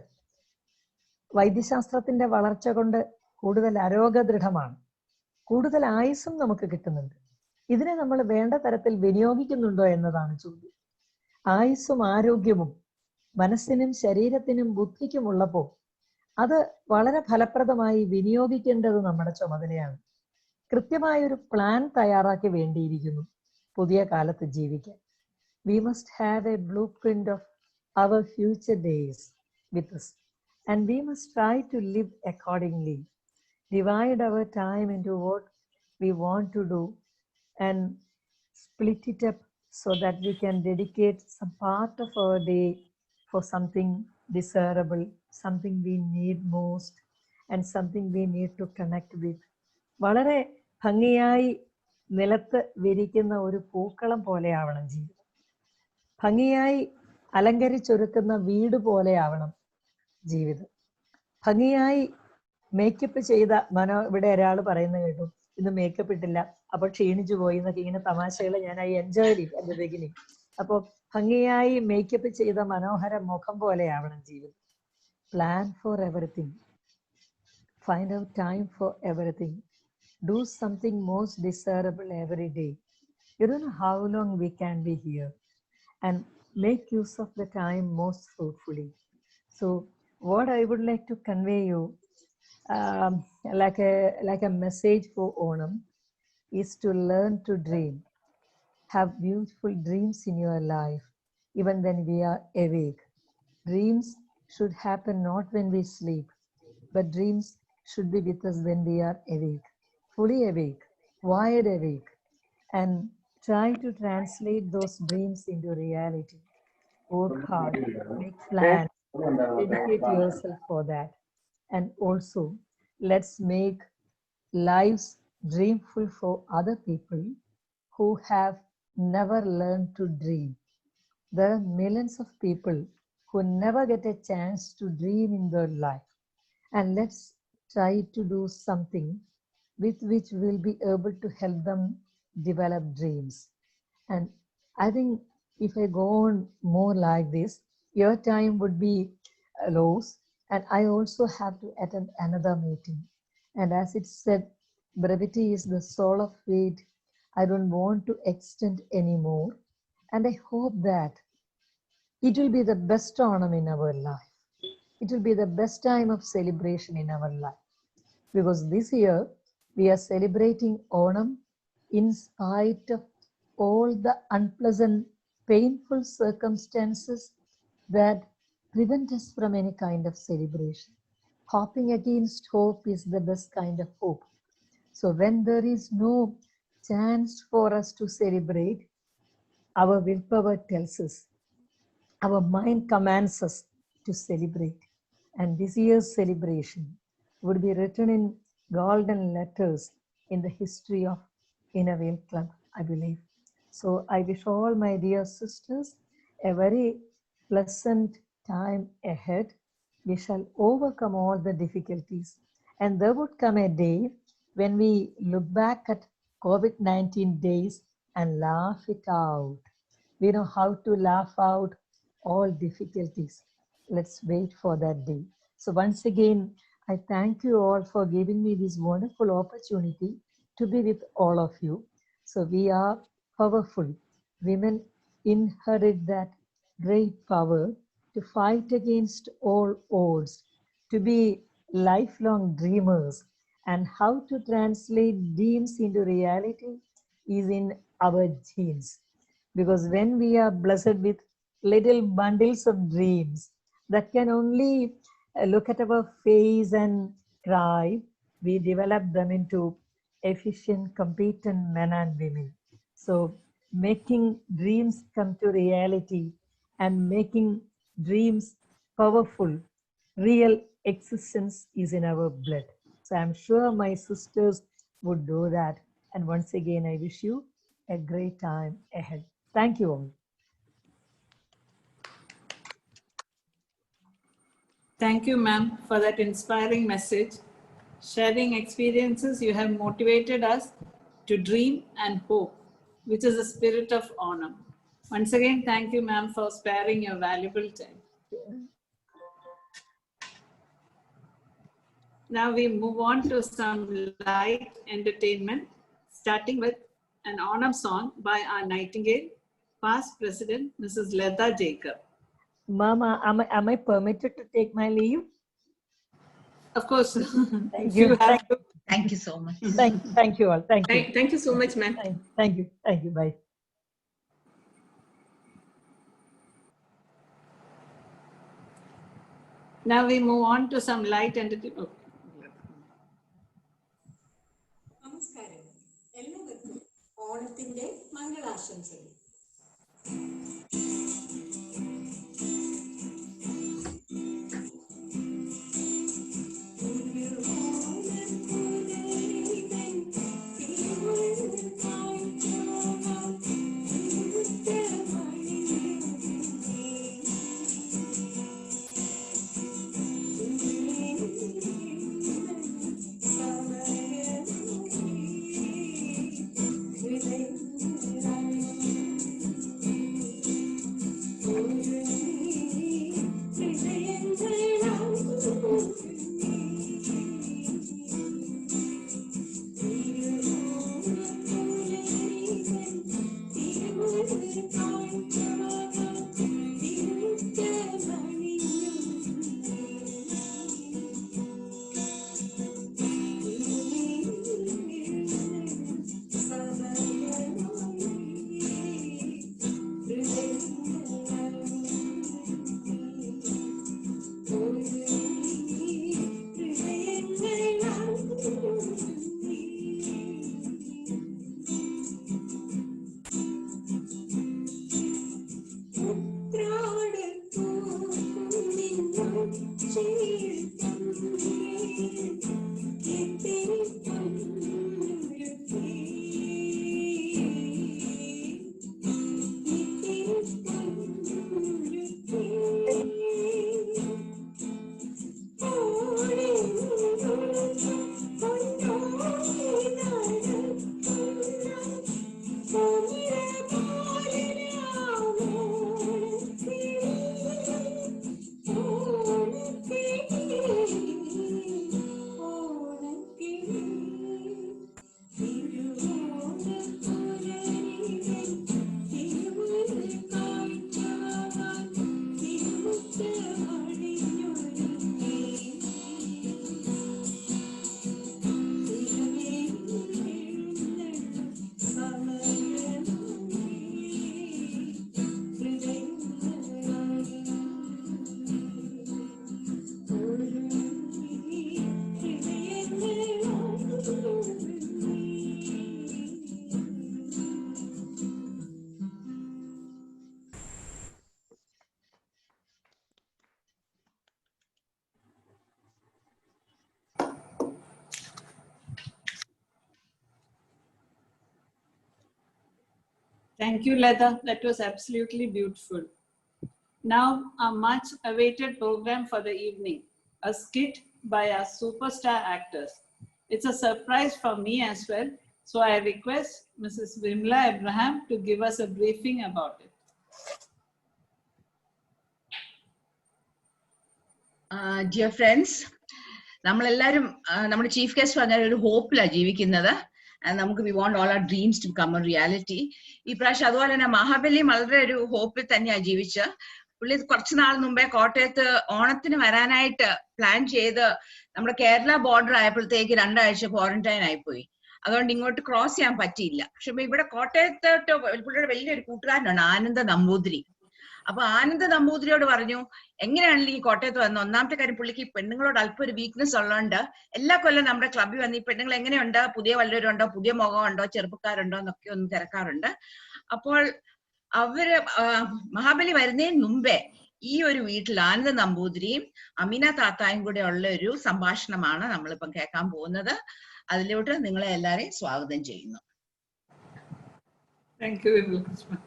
S12: വൈദ്യശാസ്ത്രത്തിന്റെ വളർച്ച കൊണ്ട് കൂടുതൽ ആരോഗ്യദൃഢമാണ്, കൂടുതൽ ആയുസ്സും നമുക്ക് കിട്ടുന്നുണ്ട്. ഇതിനെ നമ്മൾ വേണ്ട തരത്തിൽ വിനിയോഗിക്കുന്നുണ്ടോ എന്നതാണ് ചോദ്യം. ആയുസ്സും ആരോഗ്യവും മനസ്സിനും ശരീരത്തിനും ബുദ്ധിക്കും ഉള്ളപ്പോൾ അത് വളരെ ഫലപ്രദമായി വിനിയോഗിക്കേണ്ടത് നമ്മുടെ ചുമതലയാണ്. കൃത്യമായൊരു പ്ലാൻ തയ്യാറാക്കി വേണ്ടിയിരിക്കുന്നു പുതിയ കാലത്ത് ജീവിക്കാൻ. We must have a blueprint of our future days with us, and we must try to live accordingly. Divide our time into what we want to do and split it up so that we can dedicate some part of our day for something desirable, something we need most, and something we need to connect with. വളരെ ഭംഗിയായി നിലത്ത് വിരിക്കുന്ന ഒരു പൂക്കളം പോലെയാവണം ജീവിതം. ഭംഗിയായി അലങ്കരിച്ചൊരുക്കുന്ന വീട് പോലെയാവണം ജീവിതം. ഭംഗിയായി മേക്കപ്പ് ചെയ്ത ഇവിടെ ഒരാൾ പറയുന്നത് കേട്ടു, ഇന്ന് മേക്കപ്പ് ഇട്ടില്ല, അപ്പൊ ക്ഷീണിച്ചു പോയി എന്നൊക്കെ ഇങ്ങനെ തമാശകൾ ഞാൻ എൻജോയ് അറ്റ് ദ ബിഗിനിങ്. അപ്പോൾ ഭംഗിയായി മേക്കപ്പ് ചെയ്ത മനോഹര മുഖം പോലെയാവണം ജീവിതം. Plan for everything, find out time for everything, do something most desirable every day. You don't know how long we can be here, and make use of the time most fruitfully. So what I would like to convey you, like a message for Onam, is to learn to dream. Have beautiful dreams in your life, even when we are awake. Dreams should happen not when we sleep, but dreams should be with us when we are awake, fully awake, wide awake, and try to translate those dreams into reality. Work hard, make plans, dedicate yourself for that. And also, let's make lives dreamful for other people who have never learned to dream. There are millions of people who never get a chance to dream in their life. And let's try to do something with which we'll be able to help them develop dreams. And I think if I go on more like this, your time would be lost, and I also have to attend another meeting. And as it said, brevity is the soul of fate. I don't want to extend anymore. And I hope that it will be the best Onam in our life. It will be the best time of celebration in our life. Because this year, we are celebrating Onam in spite of all the unpleasant, painful circumstances that prevent us from any kind of celebration. Hoping against hope is the best kind of hope. So when there is no chance for us to celebrate, our willpower tells us, our mind commands us to celebrate. And this year's celebration would be written in golden letters in the history of Innervale Club, I believe. So I wish all my dear sisters a very pleasant time ahead. We shall overcome all the difficulties. And there would come a day when we look back at COVID-19 days and laugh it out. We know how to laugh out all difficulties. Let's wait for that day. So once again, I thank you all for giving me this wonderful opportunity to be with all of you. So we are powerful. Women inherit that great power to fight against all odds, to be lifelong dreamers, and how to translate dreams into reality is in our genes. Because when we are blessed with little bundles of dreams that can only look at our face and cry, we develop them into efficient, competent men and women. So making dreams come to reality and making dreams powerful, real existence is in our blood. So I'm sure my sisters would do that. And once again, I wish you a great time ahead. Thank you all.
S2: Thank you, ma'am, for that inspiring message. Sharing experiences, you have motivated us to dream and hope, which is the spirit of Onam. Once again, thank you, ma'am, for sparing your valuable time. Now we move on to some light entertainment, starting with an Onam song by our Nightingale, past President, Mrs. Leda Jacob.
S12: Mama, am I permitted to take my leave?
S2: Of course.
S12: Thank you.
S8: Thank you so much.
S12: Thank you all. Thank you.
S7: Thank you so much, ma'am.
S12: Thank you. Thank you. Bye.
S2: Now we move on to some light entertainment.
S13: നമസ്കാരം എല്ലാവർക്കും ഓണത്തിന്റെ മംഗളാശംസകൾ.
S2: Thank you, Leda. That was absolutely beautiful. Now, a much awaited program for the evening, a skit by our superstar actors. It's a surprise for me as well, so I request Mrs. Vimla Abraham to give us a briefing about it.
S8: Dear friends, നമ്മളെല്ലാവരും നമ്മുടെ chief guest പറഞ്ഞ ഒരു ഹോപ്പിലാണ് ജീവിക്കുന്നത്. നമുക്ക് we want all our dreams to come a reality. ഈ പ്രാവശ്യം അതുപോലെ തന്നെ മഹാബലി വളരെ ഒരു ഹോപ്പിൽ തന്നെയാണ് ജീവിച്ച്. പുള്ളി കുറച്ചു നാൾ മുമ്പേ കോട്ടയത്ത് ഓണത്തിന് വരാനായിട്ട് പ്ലാൻ ചെയ്ത് നമ്മുടെ കേരള ബോർഡർ ആയപ്പോഴത്തേക്ക് 2 ആഴ്ച ക്വാറന്റൈൻ ആയിപ്പോയി. അതുകൊണ്ട് ഇങ്ങോട്ട് ക്രോസ് ചെയ്യാൻ പറ്റിയില്ല. പക്ഷെ ഇവിടെ കോട്ടയത്തോട്ട് പുള്ളിയുടെ വലിയൊരു കൂട്ടുകാരനാണ് ആനന്ദ നമ്പൂതിരി. അപ്പൊ ആനന്ദ നമ്പൂതിരിയോട് പറഞ്ഞു, എങ്ങനെയാണല്ലോ ഈ കോട്ടയത്ത് വന്നത്? ഒന്നാമത്തെ കാര്യം, പുള്ളിക്ക് ഈ പെണ്ണുങ്ങളോട് അല്പം ഒരു വീക്ക്നെസ് ഉള്ളതുകൊണ്ട് എല്ലാ കൊല്ലം നമ്മുടെ ക്ലബ്ബിൽ വന്ന് ഈ പെണ്ണുങ്ങൾ എങ്ങനെയുണ്ട്, പുതിയ വല്ലവരുണ്ടോ, പുതിയ മുഖമുണ്ടോ, ചെറുപ്പക്കാരുണ്ടോ എന്നൊക്കെ ഒന്ന് തിരക്കാറുണ്ട്. അപ്പോൾ അവര് മഹാബലി വരുന്നതിന് മുമ്പേ ഈ ഒരു വീട്ടിൽ ആനന്ദ നമ്പൂതിരിയും അമീന താത്തായും കൂടെ ഉള്ള ഒരു സംഭാഷണമാണ് നമ്മളിപ്പം കേൾക്കാൻ പോകുന്നത്. അതിലോട്ട് നിങ്ങളെ എല്ലാരെയും സ്വാഗതം ചെയ്യുന്നു.
S2: Thank you, Vimla.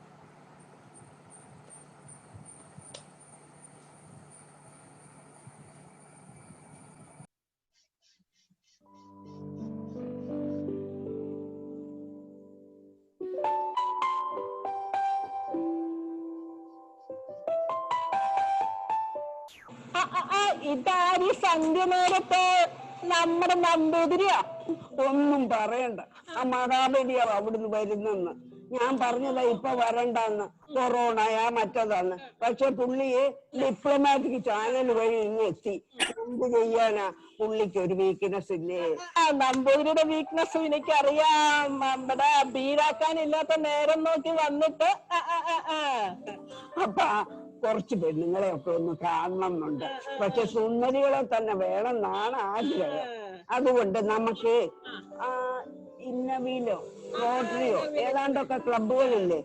S14: ഇതാരി സന്ധ്യ നേരത്തെ നമ്മുടെ നമ്പൂതിരിയാ? ഒന്നും പറയണ്ട, ആ മഹാബലിയാ അവിടുന്ന് വരുന്നെന്ന്. ഞാൻ പറഞ്ഞതാ ഇപ്പൊ വരണ്ടെന്ന്, കൊറോണയാ മറ്റതാന്ന്. പക്ഷെ പുള്ളിയെ ഡിപ്ലോമാറ്റിക് ചാനൽ വഴി ഇങ്ങ് എത്തി. എന്ത് ചെയ്യാനാ, പുള്ളിക്ക് ഒരു വീക്ക്നെസ് ഇല്ലേ? നമ്പൂതിരിയുടെ വീക്ക്നെസ് എനിക്കറിയാം. നമ്മുടെ ബീരാക്കാനില്ലാത്ത നേരം നോക്കി വന്നിട്ട് അപ്പൊ കുറച്ച് പെണ്ണുങ്ങളെ ഒക്കെ ഒന്ന് കാണണം എന്നുണ്ട്. പക്ഷെ സുന്ദരികളെ തന്നെ വേണമെന്നാണ് ആഗ്രഹം. അതുകൊണ്ട് നമുക്ക് ഇന്നവിയിലോ റോട്ടറിയോ ഏതാണ്ടൊക്കെ ക്ലബുകളില്ലേ,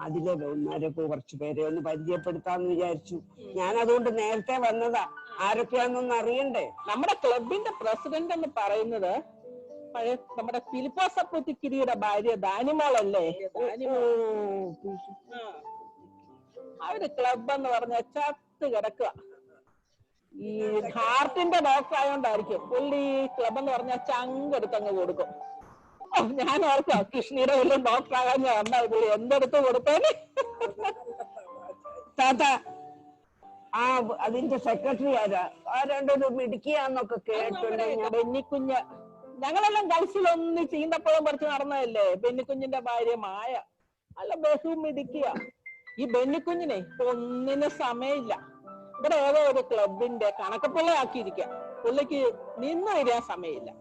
S14: അതിലെ ഒന്നരക്ക് കുറച്ച് പേരെ ഒന്ന് പരിചയപ്പെടുത്താന്ന് വിചാരിച്ചു. ഞാൻ അതുകൊണ്ട് നേരത്തെ വന്നതാ. ആരൊക്കെയാണെന്നൊന്ന് അറിയണ്ടേ? നമ്മുടെ ക്ലബിന്റെ പ്രസിഡന്റ് എന്ന് പറയുന്നത് പഴയ നമ്മുടെ ഫിലിപ്പോസ് അപ്പുത്തിക്കിരിയുടെ ഭാര്യ ദാനിമോളല്ലേ? അവര് ക്ലബ് എന്ന് പറഞ്ഞ ചത്ത് കിടക്കുക. ഈ ഹാർട്ടിന്റെ ഡോക്ടർ ആയോണ്ടായിരിക്കും പുള്ളി ക്ലബ് എന്ന് പറഞ്ഞ ചങ്കെടുത്തങ്ങ് കൊടുക്കും. ഞാൻ ഓർക്കാം കൃഷ്ണയുടെ വല്ലതും ഡോക്ടർ ആകാൻ വന്നാൽ പുള്ളി എന്തെടുത്ത് കൊടുത്തേന്. താത്ത ആ അതിന്റെ സെക്രട്ടറി ആരാ? ആ രണ്ടൊരു മിടുക്കിയാന്നൊക്കെ കേട്ടിട്ടുണ്ട്. ബെന്നിക്കുഞ്ഞ്, ഞങ്ങളെല്ലാം ഗൾഫിലൊന്ന് ചീന്തപ്പഴം പറിച്ച് നടന്നതല്ലേ. ബെന്നിക്കുഞ്ഞിന്റെ ഭാര്യ മായ അല്ല ബഹുമിടുക്കിയ. ഈ ബെന്നിക്കുഞ്ഞിനെ ഒന്നിനും സമയമില്ല. ഇവിടെ ഏതോ ഒരു ക്ലബിന്റെ കണക്കപ്പിള്ള ആക്കിയിരിക്കുക. പുള്ളിക്ക് നിന്ന് വരാൻ സമയമില്ല.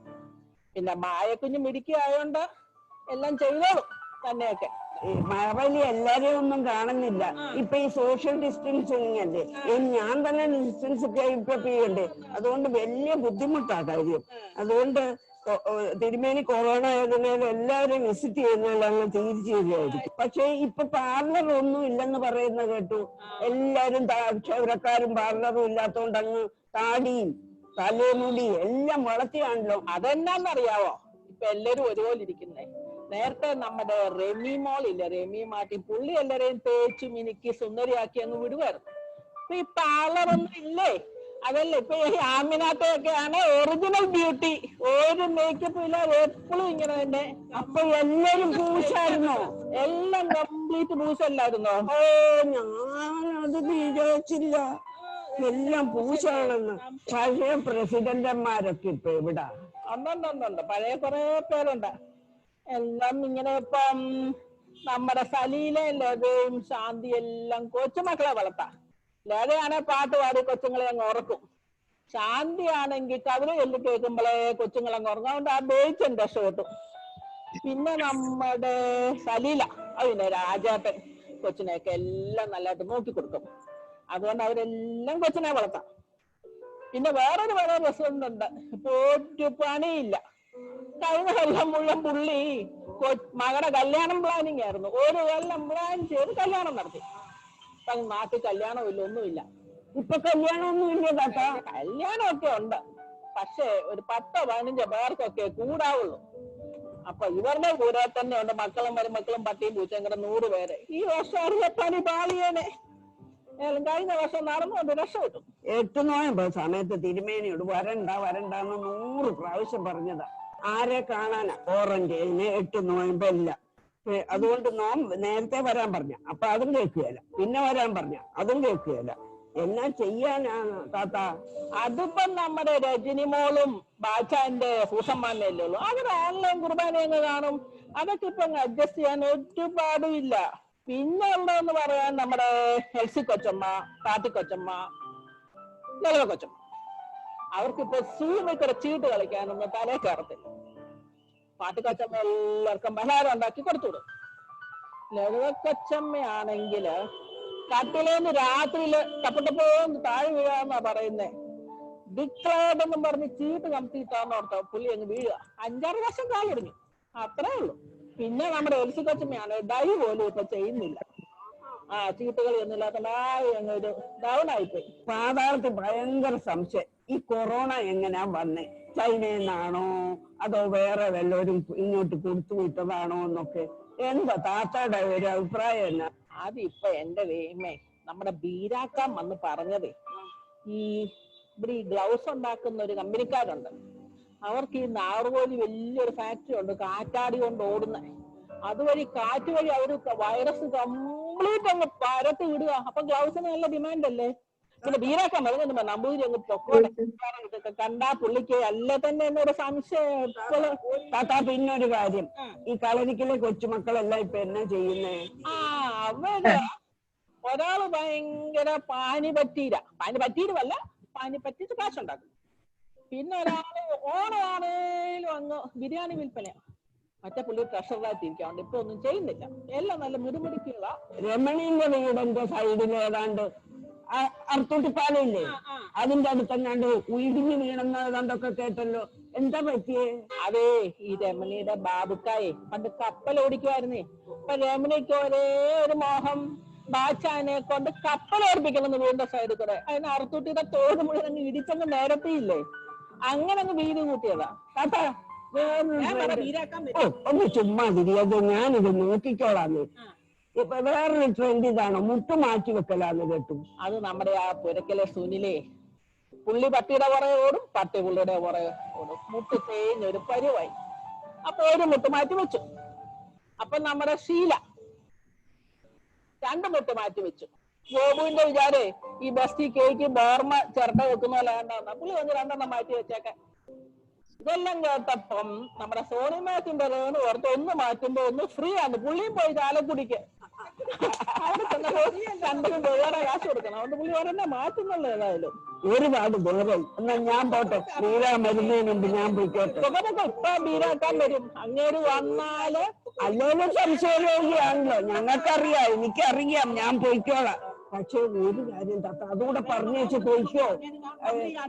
S14: പിന്നെ മായക്കുഞ്ഞ് മിടുക്കിയായോണ്ട് എല്ലാം ചെയ്തോളും തന്നെയൊക്കെ. മഴവലി എല്ലാരെയും ഒന്നും കാണുന്നില്ല. ഇപ്പൊ ഈ സോഷ്യൽ ഡിസ്റ്റൻസിങ് അല്ലേ, ഞാൻ തന്നെ ഡിസ്റ്റൻസ് കീപ്പ് ചെയ്യണ്ടേ. അതുകൊണ്ട് വലിയ ബുദ്ധിമുട്ടാ കാര്യം. അതുകൊണ്ട് തിരുമേനി കൊറോണ ആയതിനാൽ എല്ലാവരും വിസിറ്റ് ചെയ്യുന്നതാണ് തീർച്ചയായിരിക്കും. പക്ഷെ ഇപ്പൊ പാർലർ ഒന്നും ഇല്ലെന്ന് പറയുന്ന കേട്ടു. എല്ലാരും ക്ഷൗരക്കാരും പാർലറും ഇല്ലാത്തോണ്ട് അങ്ങ് താടിയും തലമുടി എല്ലാം വളർത്തിയാണല്ലോ. അതെന്നാന്നറിയാവോ, ഇപ്പൊ എല്ലാരും ഒരുപോലെ ഇരിക്കുന്നേ. നേരത്തെ നമ്മുടെ റെമി മോളില്ലേ, റെമി മാട്ടി, പുള്ളി എല്ലാരെയും തേച്ചു മിനുക്കി സുന്ദരിയാക്കി അങ്ങ് വിടുവായിരുന്നു. ഇപ്പൊ ഈ പാർലറൊന്നും ഇല്ലേ. അതല്ല ഇപ്പൊ ഈ ആമിനാത്തൊക്കെയാണ് ഒറിജിനൽ ബ്യൂട്ടി. ഒരു മേക്കപ്പ് ഇല്ലാതെ എപ്പോഴും ഇങ്ങനെ തന്നെ. അപ്പൊ എല്ലാരും പൂശായിരുന്നോ? എല്ലാം കംപ്ലീറ്റ് പൂശല്ലായിരുന്നോ? ഓ, ഞാനത് വിചാരിച്ചില്ല എല്ലാം പൂശാണെന്ന്. പഴയ പ്രസിഡന്റന്മാരൊക്കെ ഇപ്പൊ എവിടാ? ഉണ്ട്, പഴയ കുറെ പേരുണ്ട്. എല്ലാം ഇങ്ങനെ ഇപ്പം നമ്മുടെ സലീല ലതയും ശാന്തി എല്ലാം കൊച്ചുമക്കളെ വളർത്താം. ലതയാണെ പാട്ട് പാടി കൊച്ചുങ്ങളെ അങ്ങ് ഉറക്കും. ശാന്തി ആണെങ്കിൽ കവിത ചൊല്ലി കേൾക്കുമ്പോഴേ കൊച്ചുങ്ങളെ അങ്ങ് ഉറങ്ങും. അതുകൊണ്ട് ആ ബേച്ചൻ രക്ഷപ്പെട്ടു. പിന്നെ നമ്മുടെ സലീല, അതിന്റെ രാജാട്ടൻ കൊച്ചിനെയൊക്കെ എല്ലാം നല്ലതായിട്ട് നോക്കിക്കൊടുക്കും. അതുകൊണ്ട് അവരെല്ലാം കൊച്ചിനെ വളർത്താം. പിന്നെ വേറൊരു വളരെ രസമുണ്ട്, പോറ്റു പണിയില്ല. കഴിഞ്ഞ കൊല്ലം മുഴുവൻ പുള്ളി മകളുടെ കല്യാണം പ്ലാനിങ് ആയിരുന്നു. ഒരു കൊല്ലം പ്ലാൻ ചെയ്ത് കല്യാണം നടത്തി. നാട്ടിൽ കല്യാണമില്ല, ഒന്നുമില്ല. ഇപ്പൊ കല്യാണമൊന്നും ഇല്ല താത്ത. കല്യാണമൊക്കെ ഉണ്ട്, പക്ഷെ ഒരു 10-15 പേർക്കൊക്കെ കൂടാവുള്ളൂ. അപ്പൊ ഇവരുടെ കൂടെ തന്നെ ഉണ്ട് മക്കളും മരുമക്കളും പട്ടിയും പൂച്ചയും കൂടെ 100 പേര്. ഈ വർഷം അറിയപ്പനി പാളിയേനെ. കഴിഞ്ഞ വർഷം നടന്നുകൊണ്ട് രക്ഷപ്പെട്ടു.
S15: 8 നോയമ്പ് സമയത്ത് തിരുമേനിയോട് വരണ്ടെന്ന് 100 പ്രാവശ്യം പറഞ്ഞതാ. ആരെ കാണാനാ? ക്വാറന്റൈന് 8 നോയമ്പല്ല. അതുകൊണ്ട് നേരത്തെ വരാൻ പറഞ്ഞ അപ്പൊ അതും കേൾക്കുകയല്ല, പിന്നെ വരാൻ പറഞ്ഞ അതും കേൾക്കുകയല്ല. എന്നാ ചെയ്യാനാണ് താത്ത?
S14: അതിപ്പം നമ്മുടെ രജനിമോളും ബാച്ചാന്റെ സൂസമ്മാനല്ലേ ഉള്ളൂ. അവർ ഓൺലൈൻ കുർബാനയൊക്കെ കാണും. അതൊക്കെ ഇപ്പൊ അഡ്ജസ്റ്റ് ചെയ്യാൻ ഒരുപാടുമില്ല. പിന്നെ ഉള്ളതെന്ന് പറയാൻ നമ്മുടെ എൽസി കൊച്ചമ്മ, കാട്ടി കൊച്ചമ്മ, ലളിത കൊച്ചമ്മ, അവർക്കിപ്പോ സൂമിക്കട ചീട്ട് കളിക്കാനൊന്നും തലേ കയറത്തില്ല. പാട്ടി കൊച്ചമ്മ എല്ലാവർക്കും പലഹാരം ഉണ്ടാക്കി കൊടുത്തുവിടും. ലളിത കൊച്ചമ്മയാണെങ്കില് കട്ടിലേന്ന് രാത്രിയില് ടപ്പട്ടപ്പോന്ന് താഴെ വീഴാന്നാ പറയുന്നേ. ഡിക്ലയർഡ് എന്നും പറഞ്ഞ് ചീട്ട് കമത്തിയിട്ടാന്ന് ഓർത്ത പുള്ളി അങ്ങ് വീഴുക. 5-6 വർഷം കാലൊടിഞ്ഞു, അത്രേ ഉള്ളൂ. പിന്നെ നമ്മുടെ എൽസി കൊച്ചമ്മയാണ് ഡൈ പോലും ഇപ്പൊ ചെയ്യുന്നില്ല. ചീട്ടുകളി ഒന്നും ഇല്ലാത്ത ഒരു ഡൗൺ ആയിപ്പോയി.
S15: പാതാളത്തിൽ ഭയങ്കര സംശയം. ഈ കൊറോണ എങ്ങനെയാ വന്നേ? ചൈനയിൽ നിന്നാണോ അതോ വേറെ വല്ലവരും ഇങ്ങോട്ട് കൊടുത്തു വിട്ടതാണോ എന്നൊക്കെ എന്താ താത്തയുടെ ഒരു അഭിപ്രായം എന്നാ?
S14: അതിപ്പൊ എന്റെ വേമേ നമ്മുടെ ബീരാക്കാൻ വന്ന് പറഞ്ഞതേ, ഇവിടെ ഈ ഗ്ലൗസ് ഉണ്ടാക്കുന്ന ഒരു കമ്പനിക്കാരുണ്ട്. അവർക്ക് ഈ നാറുകോലി വലിയൊരു ഫാക്ടറി ഉണ്ട്, കാറ്റാടി കൊണ്ട് ഓടുന്ന. അതുവഴി കാറ്റ് വഴി അവര് വൈറസ് കംപ്ലീറ്റ് അങ്ങ് പരത്തി വിടുക. അപ്പൊ ഗ്ലൗസിന് നല്ല ഡിമാൻഡ് അല്ലേ? പിന്നെ ബീരാക്കാൻ പറഞ്ഞു നമ്പൂതിരി അങ്ങ് പൊക്കോടെ കണ്ടാ പുള്ളിക്ക് അല്ല തന്നെ എന്നൊരു സംശയം.
S15: താത്താ പിന്നൊരു കാര്യം, ഈ കളരിക്കലെ കൊച്ചുമക്കളെല്ലാം ഇപ്പൊ എന്നാ ചെയ്യുന്നേ?
S14: അവര് ഒരാള് ഭയങ്കര പാനി പറ്റീരുമല്ല പാനി പറ്റിച്ച് കാശുണ്ടാക്കും. പിന്നെ ഒരാള് ഓണമാണേലും അങ്ങ് ബിരിയാണി വിൽപ്പനയാ. മറ്റേ പുള്ളി ട്രഷറായിട്ടിരിക്കാണ്ട് ഇപ്പൊ ഒന്നും ചെയ്യുന്നില്ല. എല്ലാം നല്ല മുടിമുടിക്കുക.
S15: രമണീന്റെ വീടിന്റെ സൈഡിൽ ഏതാണ്ട് അർത്തുട്ടിപ്പാലയില്ലേ, അതിന്റെ അടുത്തെങ്ങാണ്ട് ഇടിഞ്ഞു വീണെന്നതൊക്കെ കേട്ടല്ലോ. എന്താ പറ്റിയേ?
S14: അതേ ഈ രമണിയുടെ ബാബുക്കായെ പണ്ട് കപ്പൽ ഓടിക്കുമായിരുന്നേ. അപ്പൊ രമണിക്ക് ഒരേ ഒരു മോഹം, ബാച്ചാനെ കൊണ്ട് കപ്പൽ ഓടിപ്പിക്കണം വീടിന്റെ സൈഡിൽ കൂടെ. അതിന് അർത്തുട്ടിയുടെ തോട് മുഴുവൻ അങ്ങ് ഇടിച്ചങ്ങ് നേരത്തിയില്ലേ, അങ്ങനെ അങ്ങ് വീട് കൂട്ടിയതാ. കേട്ടാ
S15: ഒന്ന് ചുമ്മാ തിരിയത്, ഞാനിത് നോക്കിക്കോളാന്ന്. ഇപ്പൊ വേറൊരു ട്രെൻഡ് ഇതാണോ, മുട്ട് മാറ്റി വെക്കലാന്ന് കേട്ടു.
S14: അത് നമ്മുടെ ആ പുരക്കലെ സുനിലേ, പുള്ളി പട്ടിയുടെ പുറകെ ഓടും, പട്ടി പുള്ളിയുടെ പുറകെ ഓടും. മുട്ട് തേഞ്ഞൊരു പരുവായി. അപ്പൊ ഒരു മുട്ട് മാറ്റി വെച്ചു. അപ്പൊ നമ്മുടെ ഷീല 2 മുട്ട് മാറ്റി വെച്ചു. ഗോപുവിന്റെ വിചാരേ ഈ ബസ്റ്റി കേക്ക് ബോർമ ചിരട്ട വെക്കുന്ന പോലെ വേണ്ട, പുള്ളി വന്ന് 2 മാറ്റി വെച്ചേക്കാൻ. ഇതെല്ലാം കേട്ടപ്പം നമ്മുടെ സോണിമാറ്റിന്റെ റേണ് ഓർത്ത് ഒന്ന് മാറ്റുമ്പോ ഒന്ന് ഫ്രീ ആണ്. പുള്ളിയും പോയി ചാലക്കുടിക്ക് രണ്ടിനും വേറെ കാശ് കൊടുക്കണം. അതുകൊണ്ട് പുള്ളി ഒരെണ്ണം മാറ്റുന്നുള്ളൂ. ഏതായാലും
S15: ഒരുപാട് ദൂരം. എന്നാ ഞാൻ പോട്ടെ, ബീരാൻ വരുന്നതിനുണ്ട് ഞാൻ പോയിക്കോട്ടെ.
S14: ഇപ്പൊ ബീരാക്കാൻ വരും. അങ്ങേര് വന്നാല്
S15: അല്ലേലും സംശയരോഗിയാണല്ലോ, ഞങ്ങൾക്കറിയാം, എനിക്കറിയാം, ഞാൻ പോയിക്കോളാം. പക്ഷെ ഒരു കാര്യം താത്ത അതുകൂടെ പറഞ്ഞു വെച്ച് പോയിക്കോ.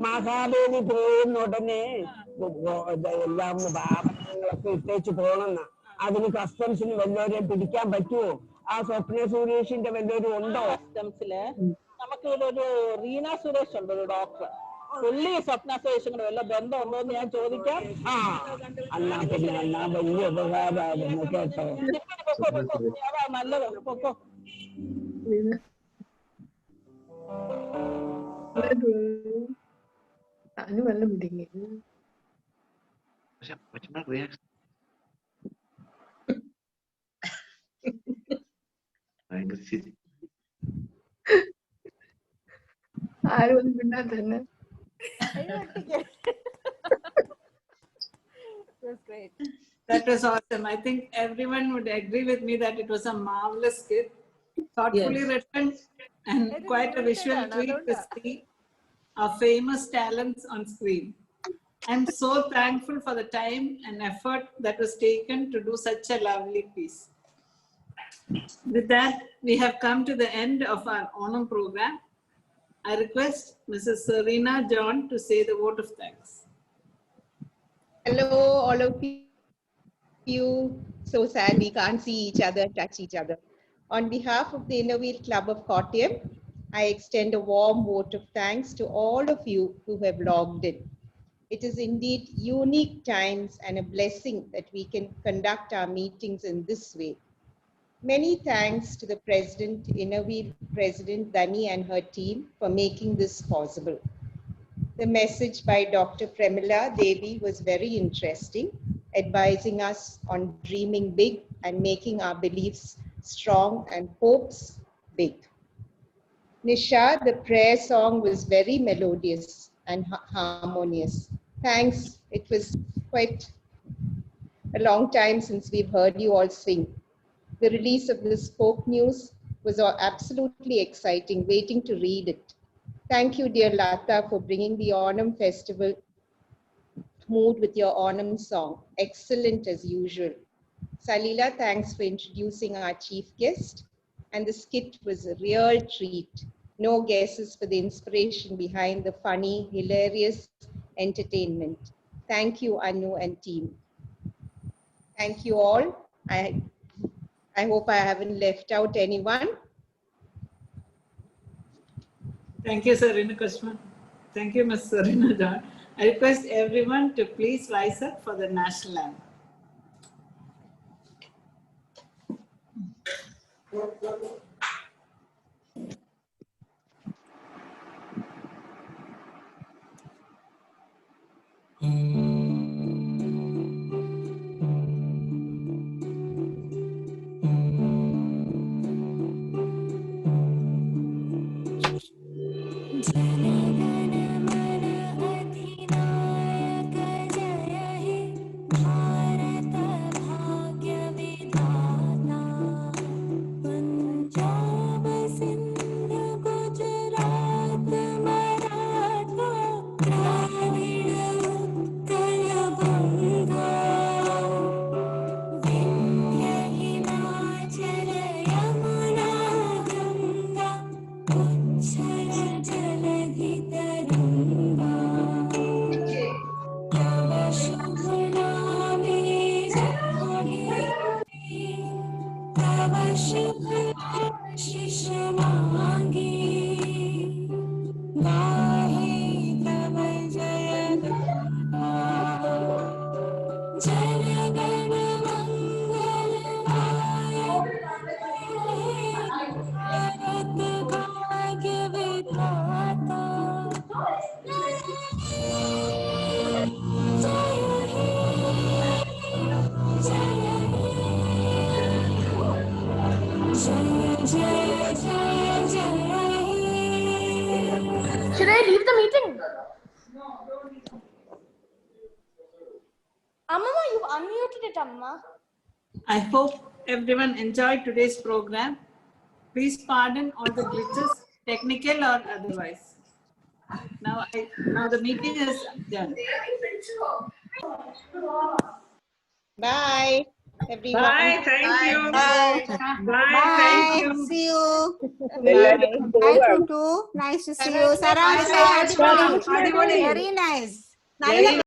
S15: മഹാബലി പോകുന്ന ഉടനെ എല്ലാം വാഹനങ്ങളൊക്കെ ഇട്ടേച്ച് പോകണമെന്നാ. അതിന് കസ്റ്റംസിന് വല്ലവരെയും പിടിക്കാൻ പറ്റുമോ? ആ സ്വപ്ന സുരേഷിന്റെ വല്ലവരും ഉണ്ടോ
S14: കസ്റ്റംസില്? നമുക്ക് ഇവിടെ ഒരു റീന സുരേഷ് ഉണ്ട്, ഒരു ഡോക്ടർ. പുള്ളി സ്വപ്ന സുരേഷിന് വല്ല ബന്ധം ഉണ്ടോ എന്ന് ഞാൻ ചോദിക്കാം.
S15: എന്നാ പിന്നെ എന്നാ വലിയ ഉപകാരമായിരുന്നു കേട്ടോ.
S14: നല്ലത് പൊക്കോ.
S12: ആരും മിണ്ടാൻ തന്നെ.
S2: That was awesome. I think everyone would agree with me that it was a marvelous skit, thoughtfully written, and quite a visual treat to see our famous talents on screen. I'm so thankful for the time and effort that was taken to do such a lovely piece. With that, we have come to the end of our Onam program. I request Mrs. Serena John to say the vote of thanks.
S3: Hello, all of you. So sad we can't see each other, touch each other. On behalf of the Innerwheel Club of Kottayam, I extend a warm vote of thanks to all of you who have logged in. It is indeed unique times and a blessing that we can conduct our meetings in this way. Many thanks to the President, Innerweave President Dani and her team for making this possible. The message by Dr. Premila Devi was very interesting, advising us on dreaming big and making our beliefs strong and hopes big. Nisha, the prayer song was very melodious and harmonious. Thanks. It was quite a long time since we've heard you all sing. The release of this folk news was absolutely exciting, waiting to read it. Thank you, dear Lata, for bringing the Onam festival mood with your Onam song. Excellent as usual. Salila, thanks for introducing our chief guest. And the skit was a real treat. No guesses for the inspiration behind the funny, hilarious entertainment. Thank you, Anu and team. Thank you all. I hope I haven't left out anyone.
S2: Thank you, Sarina Krishnan. Thank you, Ms. Sarina John. I request everyone to please rise up for the national anthem.
S16: Should I leave the meeting? Amma, you've unmuted it, Amma.
S2: I hope everyone enjoyed today's program. Please pardon all the glitches, technical or otherwise. Now the meeting is done.
S3: Bye, everyone.
S2: Bye, thank you.
S3: Bye.
S2: Bye, thank you.
S17: See you.
S3: Bye.
S17: Hi, Tutu. Nice to see you. Saransh, very nice.
S2: Very